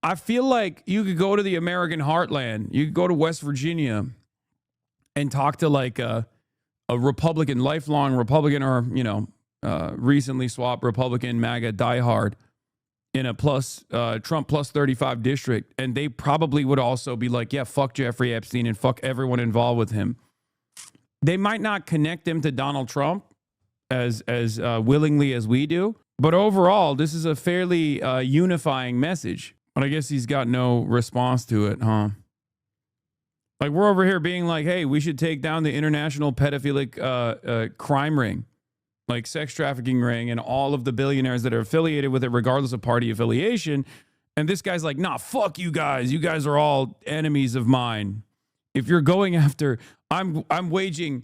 I feel like you could go to the American heartland. You could go to West Virginia and talk to, like, a Republican, lifelong Republican, or, you know, recently swapped Republican MAGA diehard in a Trump plus 35 district. And they probably would also be like, yeah, fuck Jeffrey Epstein and fuck everyone involved with him. They might not connect him to Donald Trump as willingly as we do. But overall, this is a fairly unifying message. But I guess he's got no response to it, huh? Like, we're over here being like, hey, we should take down the international pedophilic crime ring, like sex trafficking ring, and all of the billionaires that are affiliated with it, regardless of party affiliation. And this guy's like, nah, fuck you guys. You guys are all enemies of mine. If you're going after, I'm waging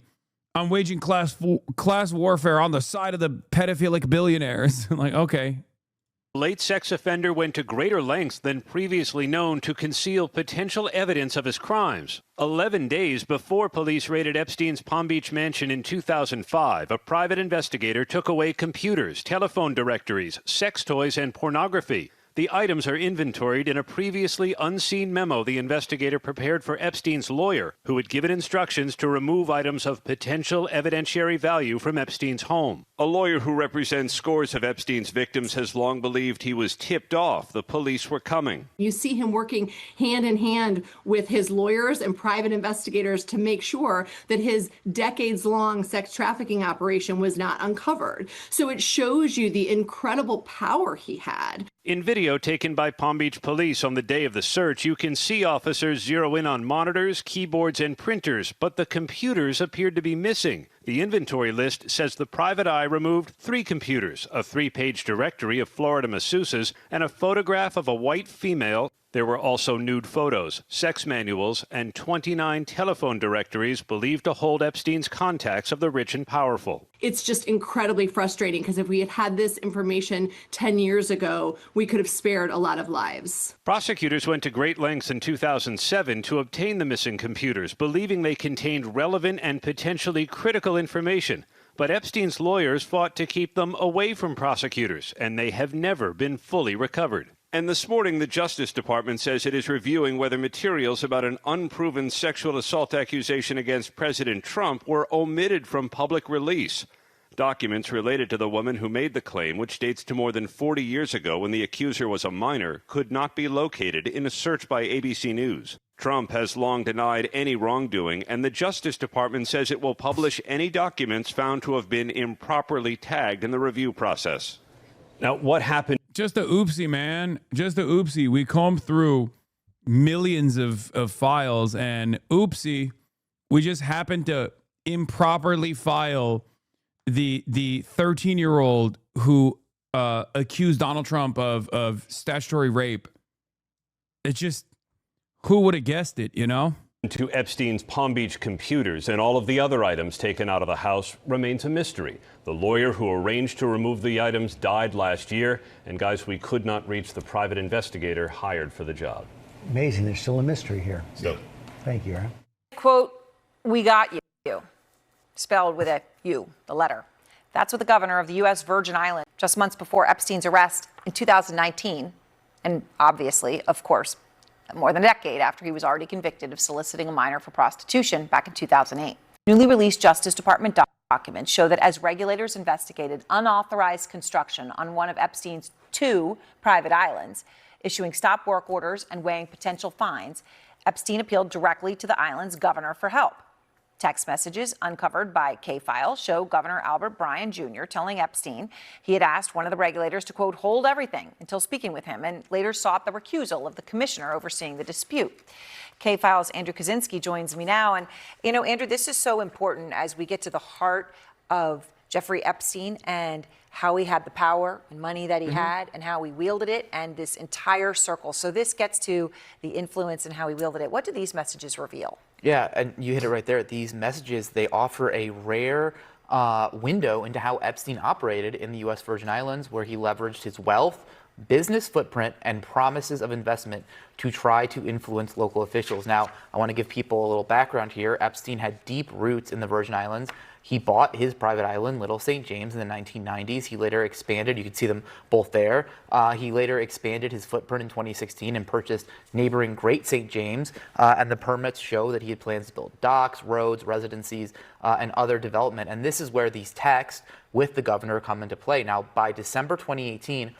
class warfare on the side of the pedophilic billionaires. Like, okay. Late sex offender went to greater lengths than previously known to conceal potential evidence of his crimes. 11 days before police raided Epstein's Palm Beach mansion in 2005, a private investigator took away computers, telephone directories, sex toys, and pornography. The items are inventoried in a previously unseen memo the investigator prepared for Epstein's lawyer, who had given instructions to remove items of potential evidentiary value from Epstein's home. A lawyer who represents scores of Epstein's victims has long believed he was tipped off the police were coming. You see him working hand in hand with his lawyers and private investigators to make sure that his decades-long sex trafficking operation was not uncovered. So it shows you the incredible power he had. In video taken by Palm Beach police on the day of the search, you can see officers zero in on monitors, keyboards, and printers, but the computers appeared to be missing. The inventory list says the private eye removed 3 computers, a 3-page directory of Florida masseuses, and a photograph of a white female. There were also nude photos, sex manuals, and 29 telephone directories believed to hold Epstein's contacts of the rich and powerful. It's just incredibly frustrating because if we had had this information 10 years ago, we could have spared a lot of lives. Prosecutors went to great lengths in 2007 to obtain the missing computers, believing they contained relevant and potentially critical information. But Epstein's lawyers fought to keep them away from prosecutors, and they have never been fully recovered. And this morning, the Justice Department says it is reviewing whether materials about an unproven sexual assault accusation against President Trump were omitted from public release. Documents related to the woman who made the claim, which dates to more than 40 years ago when the accuser was a minor, could not be located in a search by ABC News. Trump has long denied any wrongdoing, and the Justice Department says it will publish any documents found to have been improperly tagged in the review process. Now, what happened? Just a oopsie, man. Just a oopsie. We combed through millions of files, and oopsie, we just happened to improperly file the 13-year-old who accused Donald Trump of statutory rape. It's just, who would have guessed it, you know? To Epstein's Palm Beach computers and all of the other items taken out of the house remains a mystery. The lawyer who arranged to remove the items died last year, and guys, we could not reach the private investigator hired for the job. Amazing, there's still a mystery here. So, thank you, Aaron. Quote, "We got you," spelled with a U, the letter. That's what the governor of the U.S. Virgin Islands, just months before Epstein's arrest in 2019, and obviously, of course, more than a decade after he was already convicted of soliciting a minor for prostitution back in 2008. Newly released Justice Department documents show that as regulators investigated unauthorized construction on one of Epstein's 2 private islands, issuing stop work orders and weighing potential fines, Epstein appealed directly to the island's governor for help. Text messages uncovered by K-Files show Governor Albert Bryan Jr. telling Epstein he had asked one of the regulators to, quote, hold everything until speaking with him, and later sought the recusal of the commissioner overseeing the dispute. K-Files' Andrew Kaczynski joins me now. And, you know, Andrew, this is so important as we get to the heart of Jeffrey Epstein and how he had the power and money that he had and how he wielded it, and this entire circle. So this gets to the influence and how he wielded it. What do these messages reveal? Yeah, and you hit it right there. These messages, they offer a rare window into how Epstein operated in the U.S. Virgin Islands, where he leveraged his wealth, business footprint, and promises of investment to try to influence local officials. Now, I want to give people a little background here. Epstein had deep roots in the Virgin Islands. He bought his private island, Little St. James, in the 1990s. He later expanded. You can see them both there. He later expanded his footprint in 2016 and purchased neighboring Great St. James. And the permits show that he had plans to build docks, roads, residencies, and other development. And this is where these texts with the governor come into play. Now, by December 2018,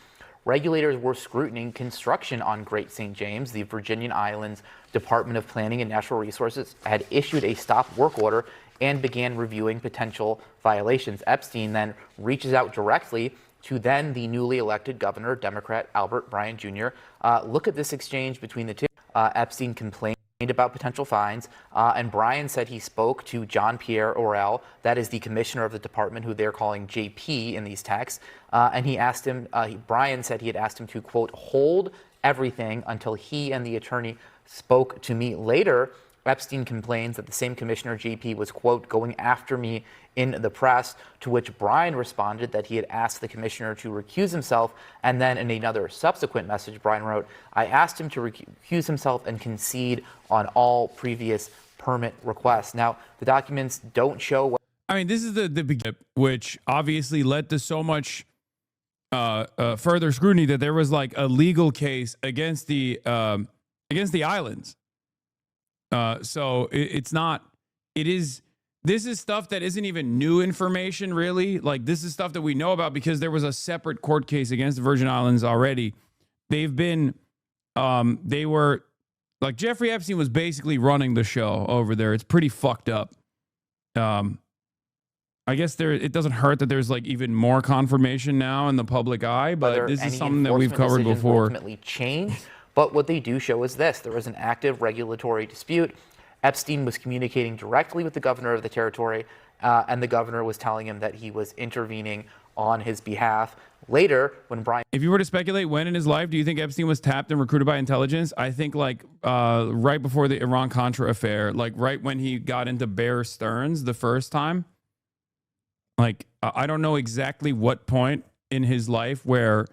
regulators were scrutinizing construction on Great St. James. The Virginian Islands Department of Planning and Natural Resources had issued a stop work order and began reviewing potential violations. Epstein then reaches out directly to then the newly elected governor, Democrat Albert Bryan Jr. Look at this exchange between the two. Epstein complained about potential fines, and Bryan said he spoke to John Pierre Orell, that is the commissioner of the department, who they're calling JP in these texts, and he asked him, Bryan said he had asked him to, quote, hold everything until he and the attorney spoke to me. Later, Epstein complains that the same commissioner, JP, was, quote, going after me in the press, to which Bryan responded that he had asked the commissioner to recuse himself. And then in another subsequent message, Bryan wrote, I asked him to recuse himself and concede on all previous permit requests. Now, the documents don't show what. I mean, this is the beginning, which obviously led to so much further scrutiny that there was like a legal case against the islands. So it's not, this is stuff that isn't even new information, really. Like, this is stuff that we know about because there was a separate court case against the Virgin Islands already. They've been, they were, like, Jeffrey Epstein was basically running the show over there. It's pretty fucked up. I guess it doesn't hurt that there's like even more confirmation now in the public eye, but this is something that we've covered before. Ultimately change. But what they do show is this. There was an active regulatory dispute. Epstein was communicating directly with the governor of the territory, and the governor was telling him that he was intervening on his behalf. Later, when Bryan... If you were to speculate when in his life do you think Epstein was tapped and recruited by intelligence, I think like right before the Iran-Contra affair, like right when he got into Bear Stearns the first time. Like, I don't know exactly what point in his life where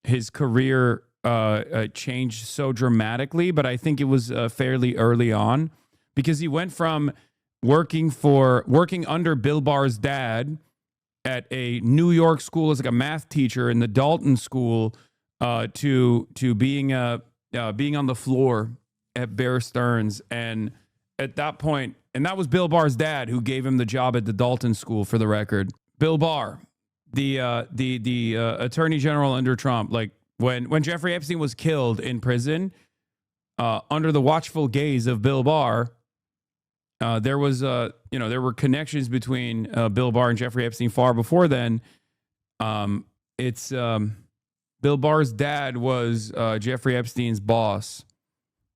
his career changed so dramatically, but I think it was fairly early on, because he went from working under Bill Barr's dad at a New York school as like a math teacher in the Dalton school to being on the floor at Bear Stearns. And at that point, and that was Bill Barr's dad who gave him the job at the Dalton school, for the record. Bill Barr, the attorney general under Trump, like, when Jeffrey Epstein was killed in prison, under the watchful gaze of Bill Barr, there was there were connections between Bill Barr and Jeffrey Epstein far before then. Bill Barr's dad was Jeffrey Epstein's boss,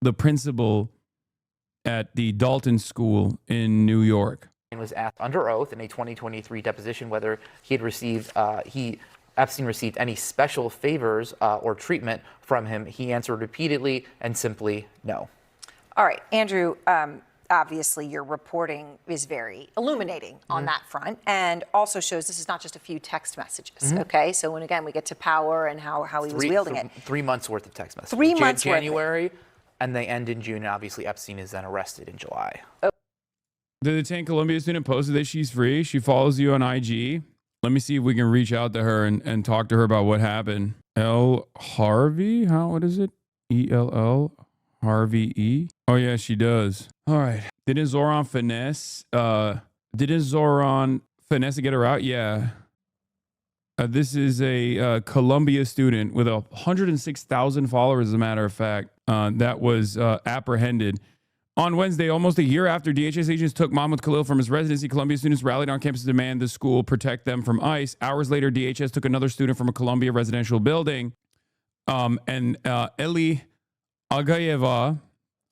the principal at the Dalton School in New York. Was asked under oath in a 2023 deposition whether he had received Epstein received any special favors or treatment from him. He answered repeatedly and simply no. All right, Andrew, obviously your reporting is very illuminating on that front, and also shows this is not just a few text messages, okay? So when, again, we get to power and how he was wielding it. 3 months worth of text messages. 3 months January, and they end in June, and obviously Epstein is then arrested in July. The detained Columbia student posted that she's free. She follows you on IG. Let me see if we can reach out to her and talk to her about what happened. L. Harvey? What is it? E-L-L? Harvey E? Oh, yeah, she does. All right. Didn't Zoran finesse to get her out? Yeah. This is a Columbia student with 106,000 followers, as a matter of fact, that was apprehended. On Wednesday, almost a year after DHS agents took Mahmoud Khalil from his residency, Columbia students rallied on campus to demand the school protect them from ICE. Hours later, DHS took another student from a Columbia residential building. And Eli Agayeva,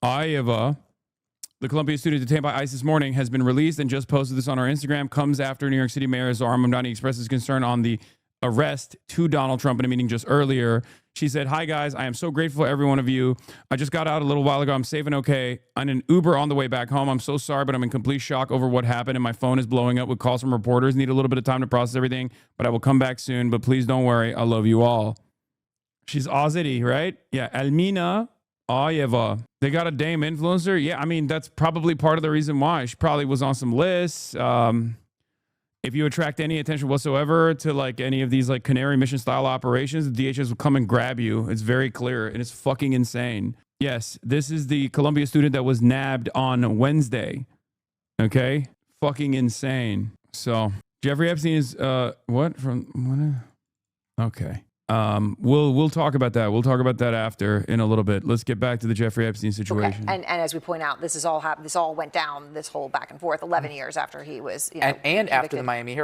the Columbia student detained by ICE this morning, has been released and just posted this on our Instagram. Comes after New York City Mayor Zohran Mamdani expresses concern on the arrest to Donald Trump in a meeting just earlier. She said, "Hi guys, I am so grateful for every one of you. I just got out a little while ago. I'm safe and okay. I'm in an Uber on the way back home. I'm so sorry, but I'm in complete shock over what happened, and my phone is blowing up with calls from reporters. Need a little bit of time to process everything, but I will come back soon. But please don't worry. I love you all." She's Azeri, right? Yeah, Almina Ayeva. They got a dame influencer. Yeah, I mean, that's probably part of the reason why. She probably was on some lists. If you attract any attention whatsoever to like any of these like Canary Mission style operations, the DHS will come and grab you. It's very clear and it's fucking insane. Yes, this is the Columbia student that was nabbed on Wednesday. Okay? Fucking insane. So Jeffrey Epstein is what from what? Okay. We'll talk about that. We'll talk about that after in a little bit. Let's get back to the Jeffrey Epstein situation. Okay. And as we point out, this all went down, this whole back and forth 11 years after he was, and after the Miami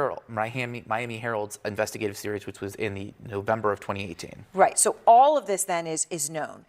Herald's investigative series, which was in the November of 2018. Right. So all of this then is known.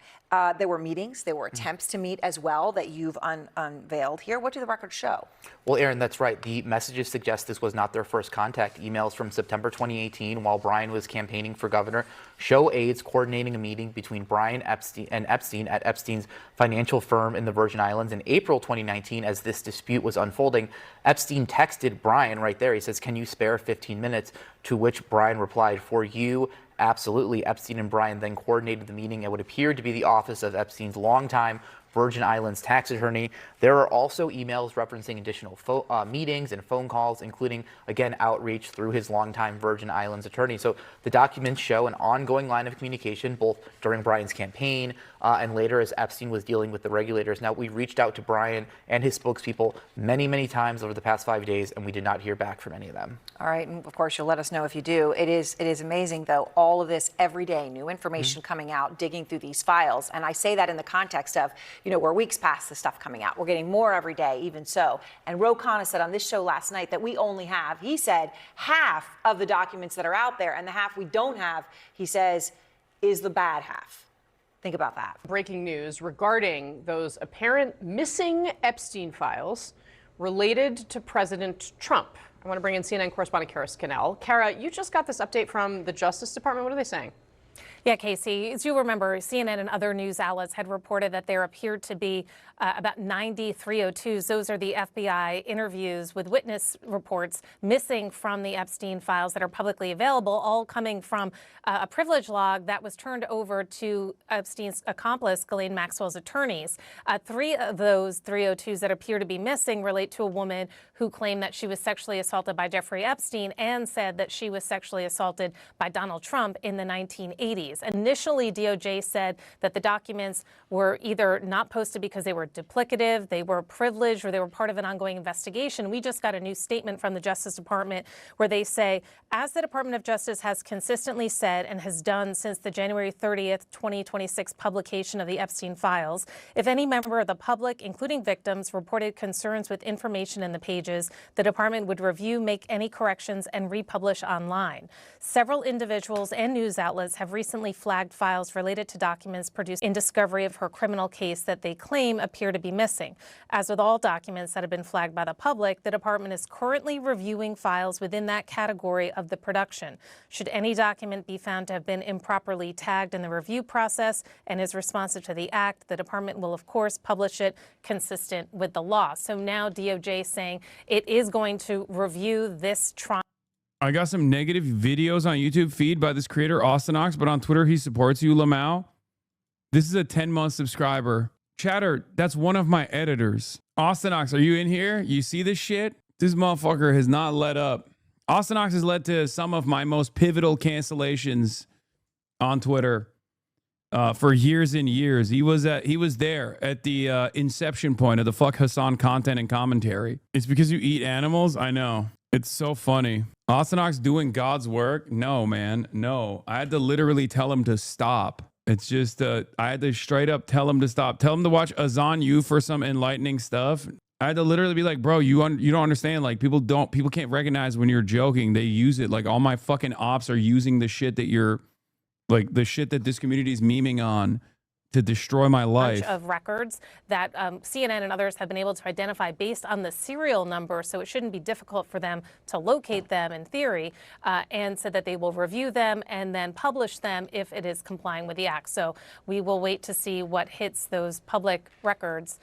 There were meetings, there were attempts to meet as well that you've unveiled here. What do the records show? Well, Aaron, that's right. The messages suggest this was not their first contact. Emails from September 2018, while Brian was campaigning for governor, show aides coordinating a meeting between Brian and Epstein at Epstein's financial firm in the Virgin Islands. In April 2019, as this dispute was unfolding, Epstein texted Brian right there. He says, "Can you spare 15 minutes?" To which Brian replied, "For you, absolutely." Epstein and Brian then coordinated the meeting. It would appear to be the office of Epstein's longtime Virgin Islands tax attorney. There are also emails referencing additional meetings and phone calls, including, again, outreach through his longtime Virgin Islands attorney. So the documents show an ongoing line of communication, both during Brian's campaign and later as Epstein was dealing with the regulators. Now, we reached out to Brian and his spokespeople many, many times over the past 5 days, and we did not hear back from any of them. All right. And of course, you'll let us know if you do. It is amazing, though, all of this every day, new information coming out, digging through these files. And I say that in the context of, we're weeks past the stuff coming out. We're getting more every day, even so. And Ro Khanna said on this show last night that we only have, he said, half of the documents that are out there, and the half we don't have, he says, is the bad half. Think about that. Breaking news regarding those apparent missing Epstein files related to President Trump. I want to bring in CNN correspondent Kara Scannell. Kara, you just got this update from the Justice Department. What are they saying? Yeah, Casey, as you remember, CNN and other news outlets had reported that there appeared to be about 90 302s. Those are the FBI interviews with witness reports missing from the Epstein files that are publicly available, all coming from a privilege log that was turned over to Epstein's accomplice, Ghislaine Maxwell's attorneys. 3 of those 302s that appear to be missing relate to a woman who claimed that she was sexually assaulted by Jeffrey Epstein and said that she was sexually assaulted by Donald Trump in the 1980s. Initially, DOJ said that the documents were either not posted because they were duplicative, they were privileged, or they were part of an ongoing investigation. We just got a new statement from the Justice Department where they say, as the Department of Justice has consistently said and has done since the January 30th, 2026 publication of the Epstein files, if any member of the public, including victims, reported concerns with information in the pages, the department would review, make any corrections, and republish online. Several individuals and news outlets have recently flagged files related to documents produced in discovery of her criminal case that they claim appear to be missing. As with all documents that have been flagged by the public, the department is currently reviewing files within that category of the production. Should any document be found to have been improperly tagged in the review process and is responsive to the act, the department will, of course, publish it consistent with the law. So now DOJ saying it is going to review this trial. I got some negative videos on YouTube feed by this creator, HasanAbi, but on Twitter, he supports you, Lamau. This is a 10-month subscriber. Chatter, that's one of my editors. HasanAbi, are you in here? You see this shit? This motherfucker has not let up. HasanAbi has led to some of my most pivotal cancellations on Twitter for years and years. He was there at the inception point of the fuck Hasan content and commentary. It's because you eat animals? I know. It's so funny. HasanAbi's doing God's work? No, man. No. I had to literally tell him to stop. It's just, I had to straight up tell him to stop. Tell him to watch Hasan You for some enlightening stuff. I had to literally be like, bro, you don't understand. Like, people can't recognize when you're joking. They use it. Like, all my fucking ops are using the shit that you're, like, the shit that this community is memeing on to destroy my life. Bunch of records that CNN and others have been able to identify based on the serial number, so it shouldn't be difficult for them to locate them in theory, and said that they will review them and then publish them if it is complying with the act. So we will wait to see what hits those public records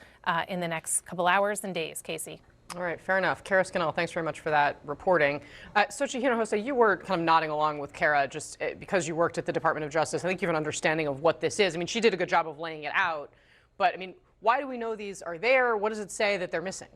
in the next couple hours and days. Casey. All right, fair enough. Kara Scannell, thanks very much for that reporting. Xochitl Hinojosa, you were kind of nodding along with Kara just because you worked at the Department of Justice. I think you have an understanding of what this is. I mean, she did a good job of laying it out, but I mean, why do we know these are there? What does it say that they're missing?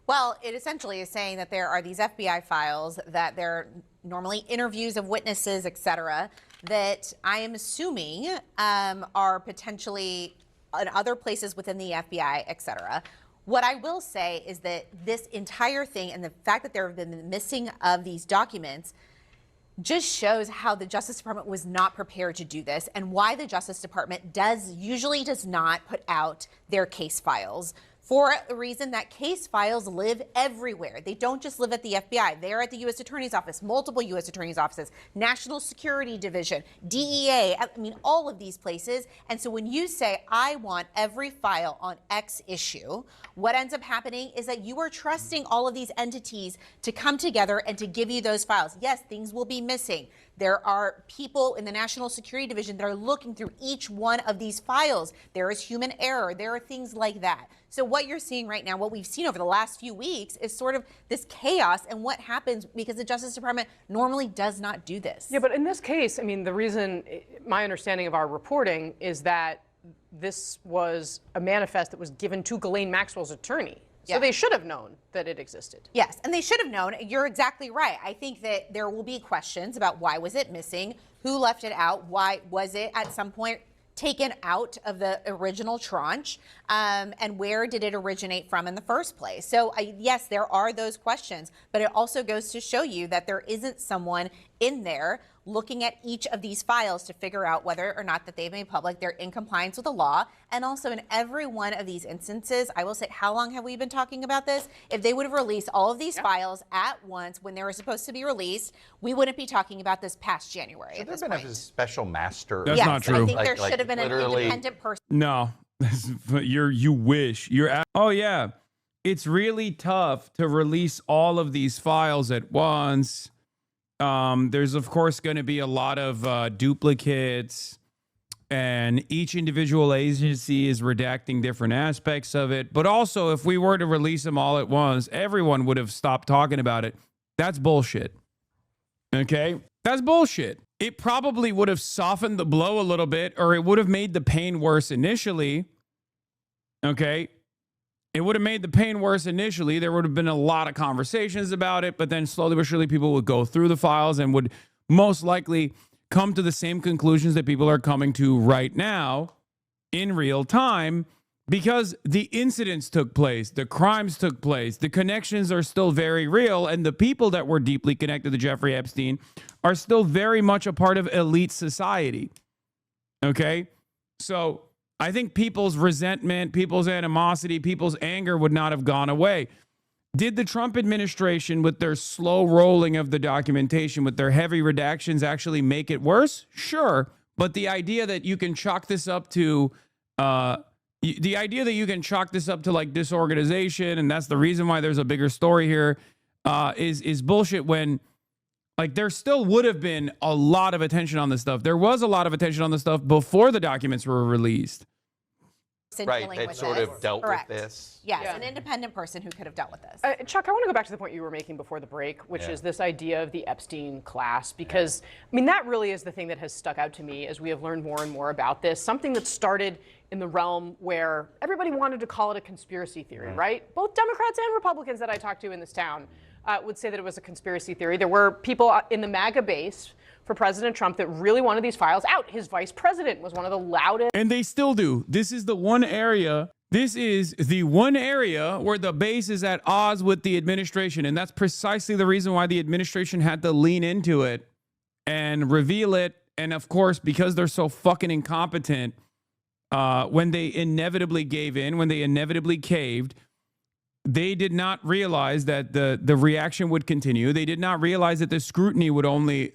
Well, it essentially is saying that there are these FBI files, that they're normally interviews of witnesses, et cetera, that I am assuming are potentially in other places within the FBI, et cetera. What I will say is that this entire thing and the fact that there have been the missing of these documents just shows how the Justice Department was not prepared to do this and why the Justice Department usually does not put out their case files. For the reason that case files live everywhere. They don't just live at the FBI. They're at the U.S. Attorney's Office, multiple U.S. Attorney's Offices, National Security Division, DEA, I mean, all of these places. And so when you say, I want every file on X issue, what ends up happening is that you are trusting all of these entities to come together and to give you those files. Yes, things will be missing. There are people in the National Security Division that are looking through each one of these files. There is human error. There are things like that. So what you're seeing right now, what we've seen over the last few weeks, is sort of this chaos and what happens because the Justice Department normally does not do this. Yeah, but in this case, I mean, the reason, my understanding of our reporting is that this was a manifest that was given to Ghislaine Maxwell's attorney. So they should have known that it existed. Yes, and they should have known. You're exactly right. I think that there will be questions about why was it missing, who left it out, why was it at some point taken out of the original tranche, and where did it originate from in the first place? So yes, there are those questions, but it also goes to show you that there isn't someone in there looking at each of these files to figure out whether or not that they've made public they're in compliance with the law. And also in every one of these instances, I will say, how long have we been talking about this? If they would have released all of these files at once when they were supposed to be released, we wouldn't be talking about this past January. Should there have been a special master? That's not true. I think there should have been an independent person. No, you wish. Oh yeah, it's really tough to release all of these files at once. There's of course going to be a lot of duplicates, and each individual agency is redacting different aspects of it. But also, if we were to release them all at once, everyone would have stopped talking about it. That's bullshit. Okay? That's bullshit. It probably would have softened the blow a little bit, or it would have made the pain worse initially. Okay? It would have made the pain worse initially. There would have been a lot of conversations about it, but then slowly but surely people would go through the files and would most likely come to the same conclusions that people are coming to right now in real time, because the incidents took place, the crimes took place, the connections are still very real, and the people that were deeply connected to Jeffrey Epstein are still very much a part of elite society. Okay? So I think people's resentment, people's animosity, people's anger would not have gone away. Did the Trump administration, with their slow rolling of the documentation, with their heavy redactions, actually make it worse? Sure. But the idea that you can chalk this up to, like disorganization, and that's the reason why there's a bigger story here, is bullshit. When like there still would have been a lot of attention on this stuff. There was a lot of attention on this stuff before the documents were released. Right, that sort of dealt with this. Yes, an independent person who could have dealt with this. Chuck, I want to go back to the point you were making before the break, which is this idea of the Epstein class, because, I mean, that really is the thing that has stuck out to me as we have learned more and more about this. Something that started in the realm where everybody wanted to call it a conspiracy theory, right? Both Democrats and Republicans that I talked to in this town would say that it was a conspiracy theory. There were people in the MAGA base for President Trump that really wanted these files out. His vice president was one of the loudest. And they still do. This is the one area where the base is at odds with the administration. And that's precisely the reason why the administration had to lean into it and reveal it. And of course, because they're so fucking incompetent, when they inevitably gave in, when they inevitably caved, they did not realize that the reaction would continue. They did not realize that the scrutiny would only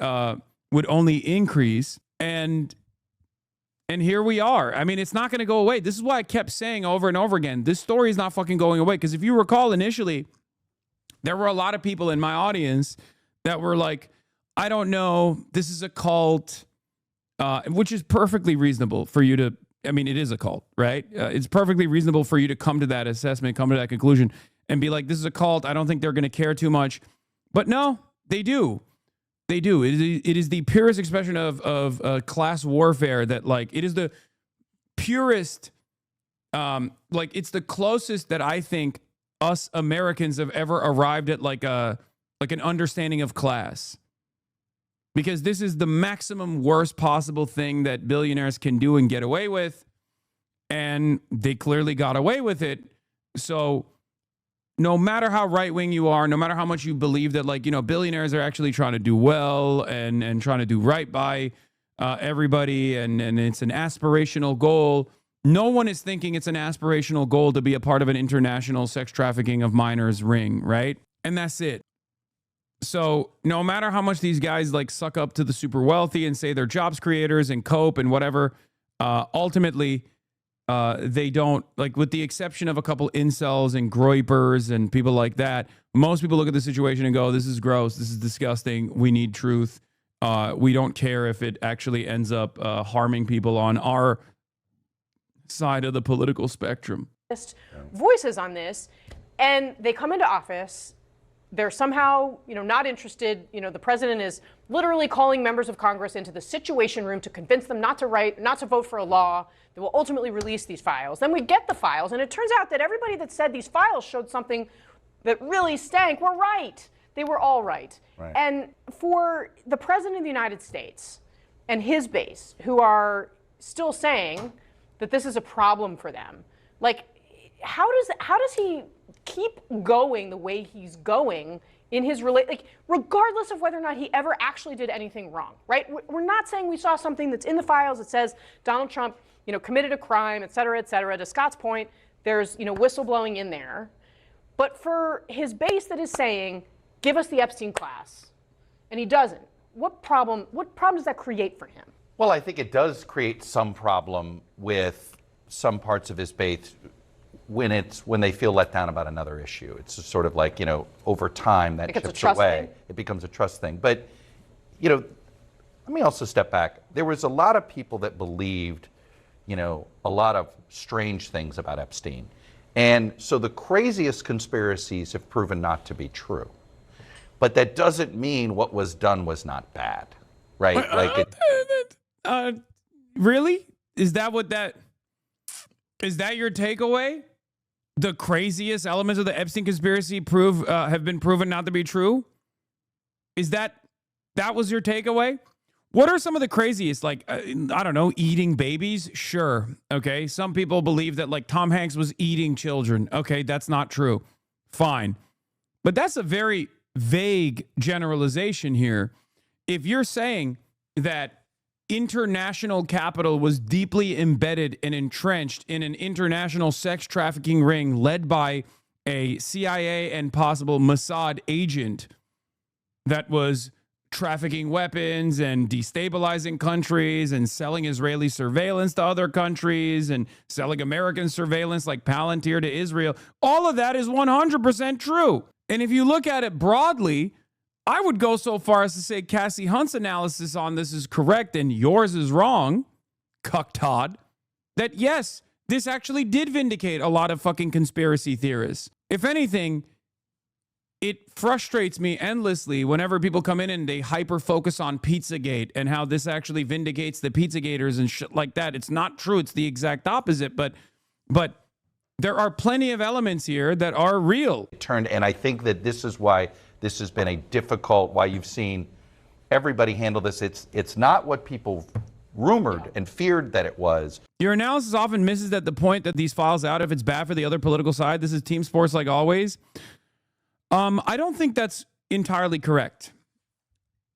increase. And And here we are. I mean, it's not going to go away. This is why I kept saying over and over again, this story is not fucking going away. Because if you recall initially, there were a lot of people in my audience that were like, I don't know, this is a cult, which is perfectly reasonable for you to, I mean, it is a cult, right? It's perfectly reasonable for you to come to that assessment, come to that conclusion and be like, this is a cult. I don't think they're going to care too much. But no, they do. They do. It is the purest expression of class warfare that, like, it is the purest, like, it's the closest that I think us Americans have ever arrived at, like an understanding of class. Because this is the maximum worst possible thing that billionaires can do and get away with. And they clearly got away with it. So no matter how right-wing you are, no matter how much you believe that, like, you know, billionaires are actually trying to do well and trying to do right by everybody, and it's an aspirational goal. No one is thinking it's an aspirational goal to be a part of an international sex trafficking of minors ring, right? And that's it. So no matter how much these guys like suck up to the super wealthy and say they're jobs creators and cope and whatever, ultimately, they don't, like, with the exception of a couple incels and groypers and people like that, most people look at the situation and go, this is gross, this is disgusting, we need truth. We don't care if it actually ends up harming people on our side of the political spectrum. Voices on this, and they come into office. They're somehow, you know, not interested. You know, the president is literally calling members of Congress into the Situation Room to convince them not to vote for a law that will ultimately release these files. Then we get the files, and it turns out that everybody that said these files showed something that really stank were right. They were all right. And for the president of the United States and his base, who are still saying that this is a problem for them, like, how does he keep going the way he's going in his like, regardless of whether or not he ever actually did anything wrong, right? We're not saying we saw something that's in the files that says Donald Trump, you know, committed a crime, et cetera, et cetera. To Scott's point, there's, you know, whistleblowing in there. But for his base that is saying, give us the Epstein class, and he doesn't, what problem does that create for him? Well, I think it does create some problem with some parts of his base when they feel let down about another issue. It's just sort of like, you know, over time that chips away. It becomes a trust thing. But, you know, let me also step back. There was a lot of people that believed, you know, a lot of strange things about Epstein. And so the craziest conspiracies have proven not to be true. But that doesn't mean what was done was not bad, right? Really? Is that your takeaway? The craziest elements of the Epstein conspiracy have been proven not to be true? Is that was your takeaway? What are some of the craziest? Like, I don't know, eating babies? Sure. Okay. Some people believe that, like, Tom Hanks was eating children. Okay. That's not true. Fine. But that's a very vague generalization here. If you're saying that international capital was deeply embedded and entrenched in an international sex trafficking ring led by a CIA and possible Mossad agent that was trafficking weapons and destabilizing countries and selling Israeli surveillance to other countries and selling American surveillance like Palantir to Israel, all of that is 100% true. And if you look at it broadly, I would go so far as to say Cassie Hunt's analysis on this is correct and yours is wrong, Cuck Todd, that yes, this actually did vindicate a lot of fucking conspiracy theorists. If anything, it frustrates me endlessly whenever people come in and they hyper-focus on Pizzagate and how this actually vindicates the Pizzagators and shit like that. It's not true. It's the exact opposite, but there are plenty of elements here that are real. And I think that this is why this has been a difficult, why you've seen everybody handle this. It's not what people rumored and feared that it was. Your analysis often misses at the point that these files out if it's bad for the other political side. This is team sports like always. I don't think that's entirely correct.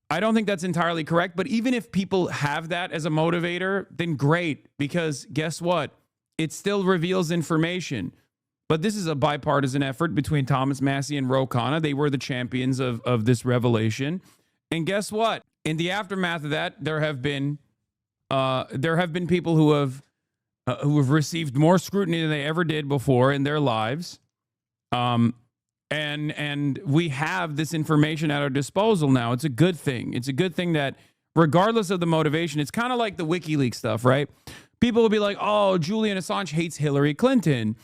But even if people have that as a motivator, then great, because guess what? It still reveals information. But this is a bipartisan effort between Thomas Massie and Ro Khanna. They were the champions of this revelation. And guess what? In the aftermath of that, there have been there have been people who have received more scrutiny than they ever did before in their lives. And we have this information at our disposal now. It's a good thing. It's a good thing that regardless of the motivation, it's kind of like the WikiLeaks stuff, right? People will be like, oh, Julian Assange hates Hillary Clinton.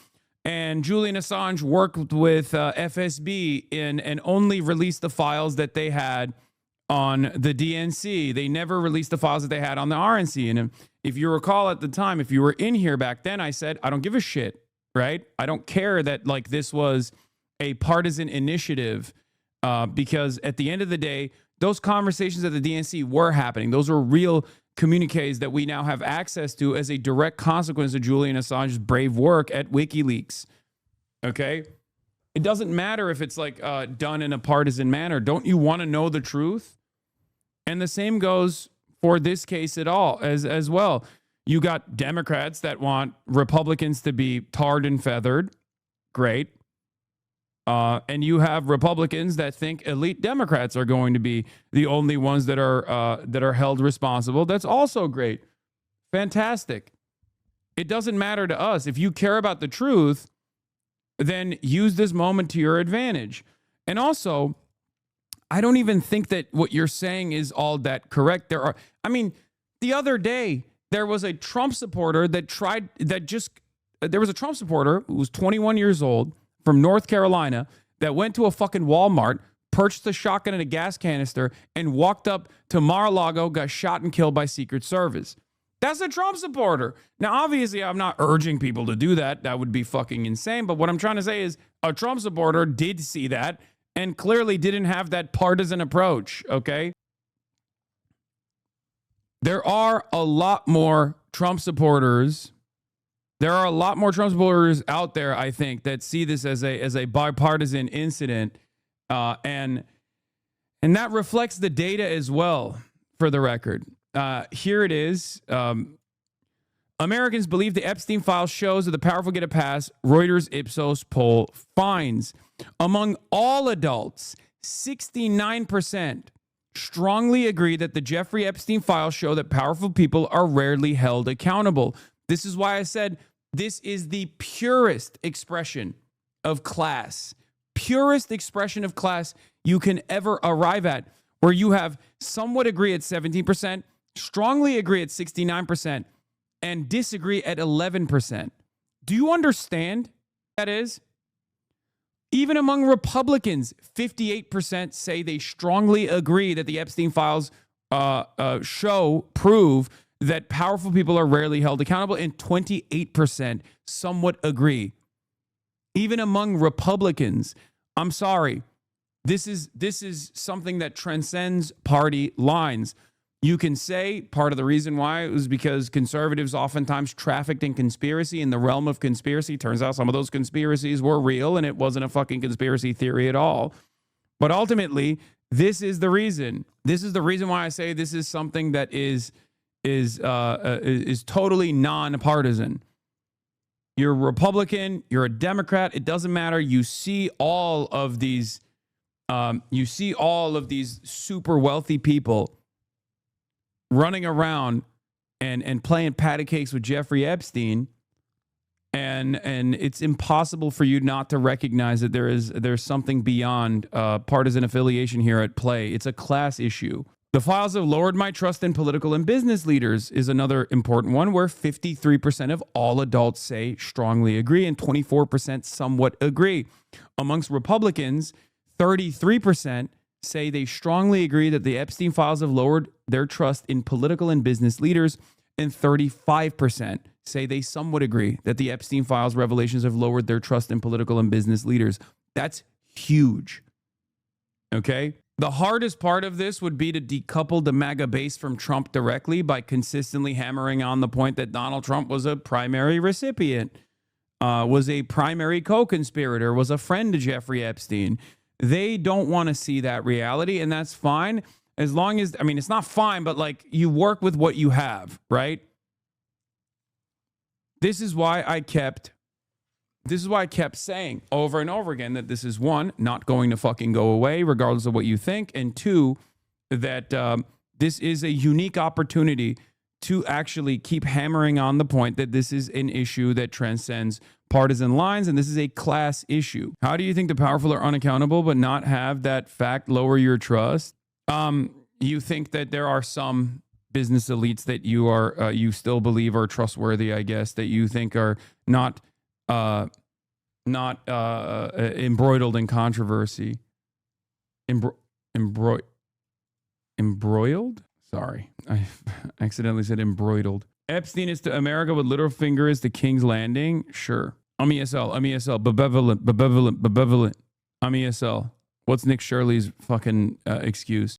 And Julian Assange worked with FSB and only released the files that they had on the DNC. They never released the files that they had on the RNC. And if you recall at the time, if you were in here back then, I said, I don't give a shit, right? I don't care that like this was a partisan initiative because at the end of the day, those conversations at the DNC were happening. Those were real communiques that we now have access to as a direct consequence of Julian Assange's brave work at WikiLeaks. Okay? It doesn't matter if it's like done in a partisan manner. Don't you want to know the truth? And the same goes for this case at all as well. You got Democrats that want Republicans to be tarred and feathered. Great. And you have Republicans that think elite Democrats are going to be the only ones that are held responsible. That's also great. Fantastic. It doesn't matter to us. If you care about the truth, then use this moment to your advantage. And also, I don't even think that what you're saying is all that correct. There the other day, there was a Trump supporter there was a Trump supporter who was 21 years old from North Carolina that went to a fucking Walmart, purchased a shotgun and a gas canister, and walked up to Mar-a-Lago, got shot and killed by Secret Service. That's a Trump supporter. Now, obviously, I'm not urging people to do that. That would be fucking insane. But what I'm trying to say is a Trump supporter did see that and clearly didn't have that partisan approach, okay? There are a lot more Trump supporters. There are a lot more Trump supporters out there, I think, that see this as a bipartisan incident. And that reflects the data as well, for the record. Here it is. Americans believe the Epstein files shows that the powerful get a pass. Reuters Ipsos poll finds among all adults, 69% strongly agree that the Jeffrey Epstein files show that powerful people are rarely held accountable. This is why I said this is the purest expression of class, purest expression of class you can ever arrive at, where you have somewhat agree at 17%, strongly agree at 69%, and disagree at 11%. Do you understand what that is? Even among Republicans, 58% say they strongly agree that the Epstein files prove that powerful people are rarely held accountable, and 28% somewhat agree. Even among Republicans, I'm sorry, this is something that transcends party lines. You can say part of the reason why it was because conservatives oftentimes trafficked in conspiracy in the realm of conspiracy. Turns out some of those conspiracies were real and it wasn't a fucking conspiracy theory at all. But ultimately, this is the reason. This is the reason why I say this is something that is totally nonpartisan. You're a Republican, you're a Democrat, it doesn't matter. You see all of these super wealthy people running around and playing patty cakes with Jeffrey Epstein, and it's impossible for you not to recognize that there's something beyond partisan affiliation here at play. It's a class issue. The files have lowered my trust in political and business leaders is another important one, where 53% of all adults say strongly agree and 24% somewhat agree. Amongst Republicans, 33% say they strongly agree that the Epstein files have lowered their trust in political and business leaders, and 35% say they somewhat agree that the Epstein files revelations have lowered their trust in political and business leaders. That's huge. Okay? The hardest part of this would be to decouple the MAGA base from Trump directly by consistently hammering on the point that Donald Trump was a primary recipient, was a primary co-conspirator, was a friend to Jeffrey Epstein. They don't want to see that reality, and that's fine. As long as, it's not fine, but like you work with what you have, right? This is why I kept saying over and over again that this is, one, not going to fucking go away regardless of what you think, and two, that this is a unique opportunity to actually keep hammering on the point that this is an issue that transcends partisan lines and this is a class issue. How do you think the powerful are unaccountable but not have that fact lower your trust? You think that there are some business elites that you still believe are trustworthy, I guess, that you think are not embroiled in controversy. Embroiled? Sorry, I accidentally said embroiled. Epstein is to America what Littlefinger is to King's Landing? Sure. I'm ESL, benevolent. I'm ESL. What's Nick Shirley's fucking excuse?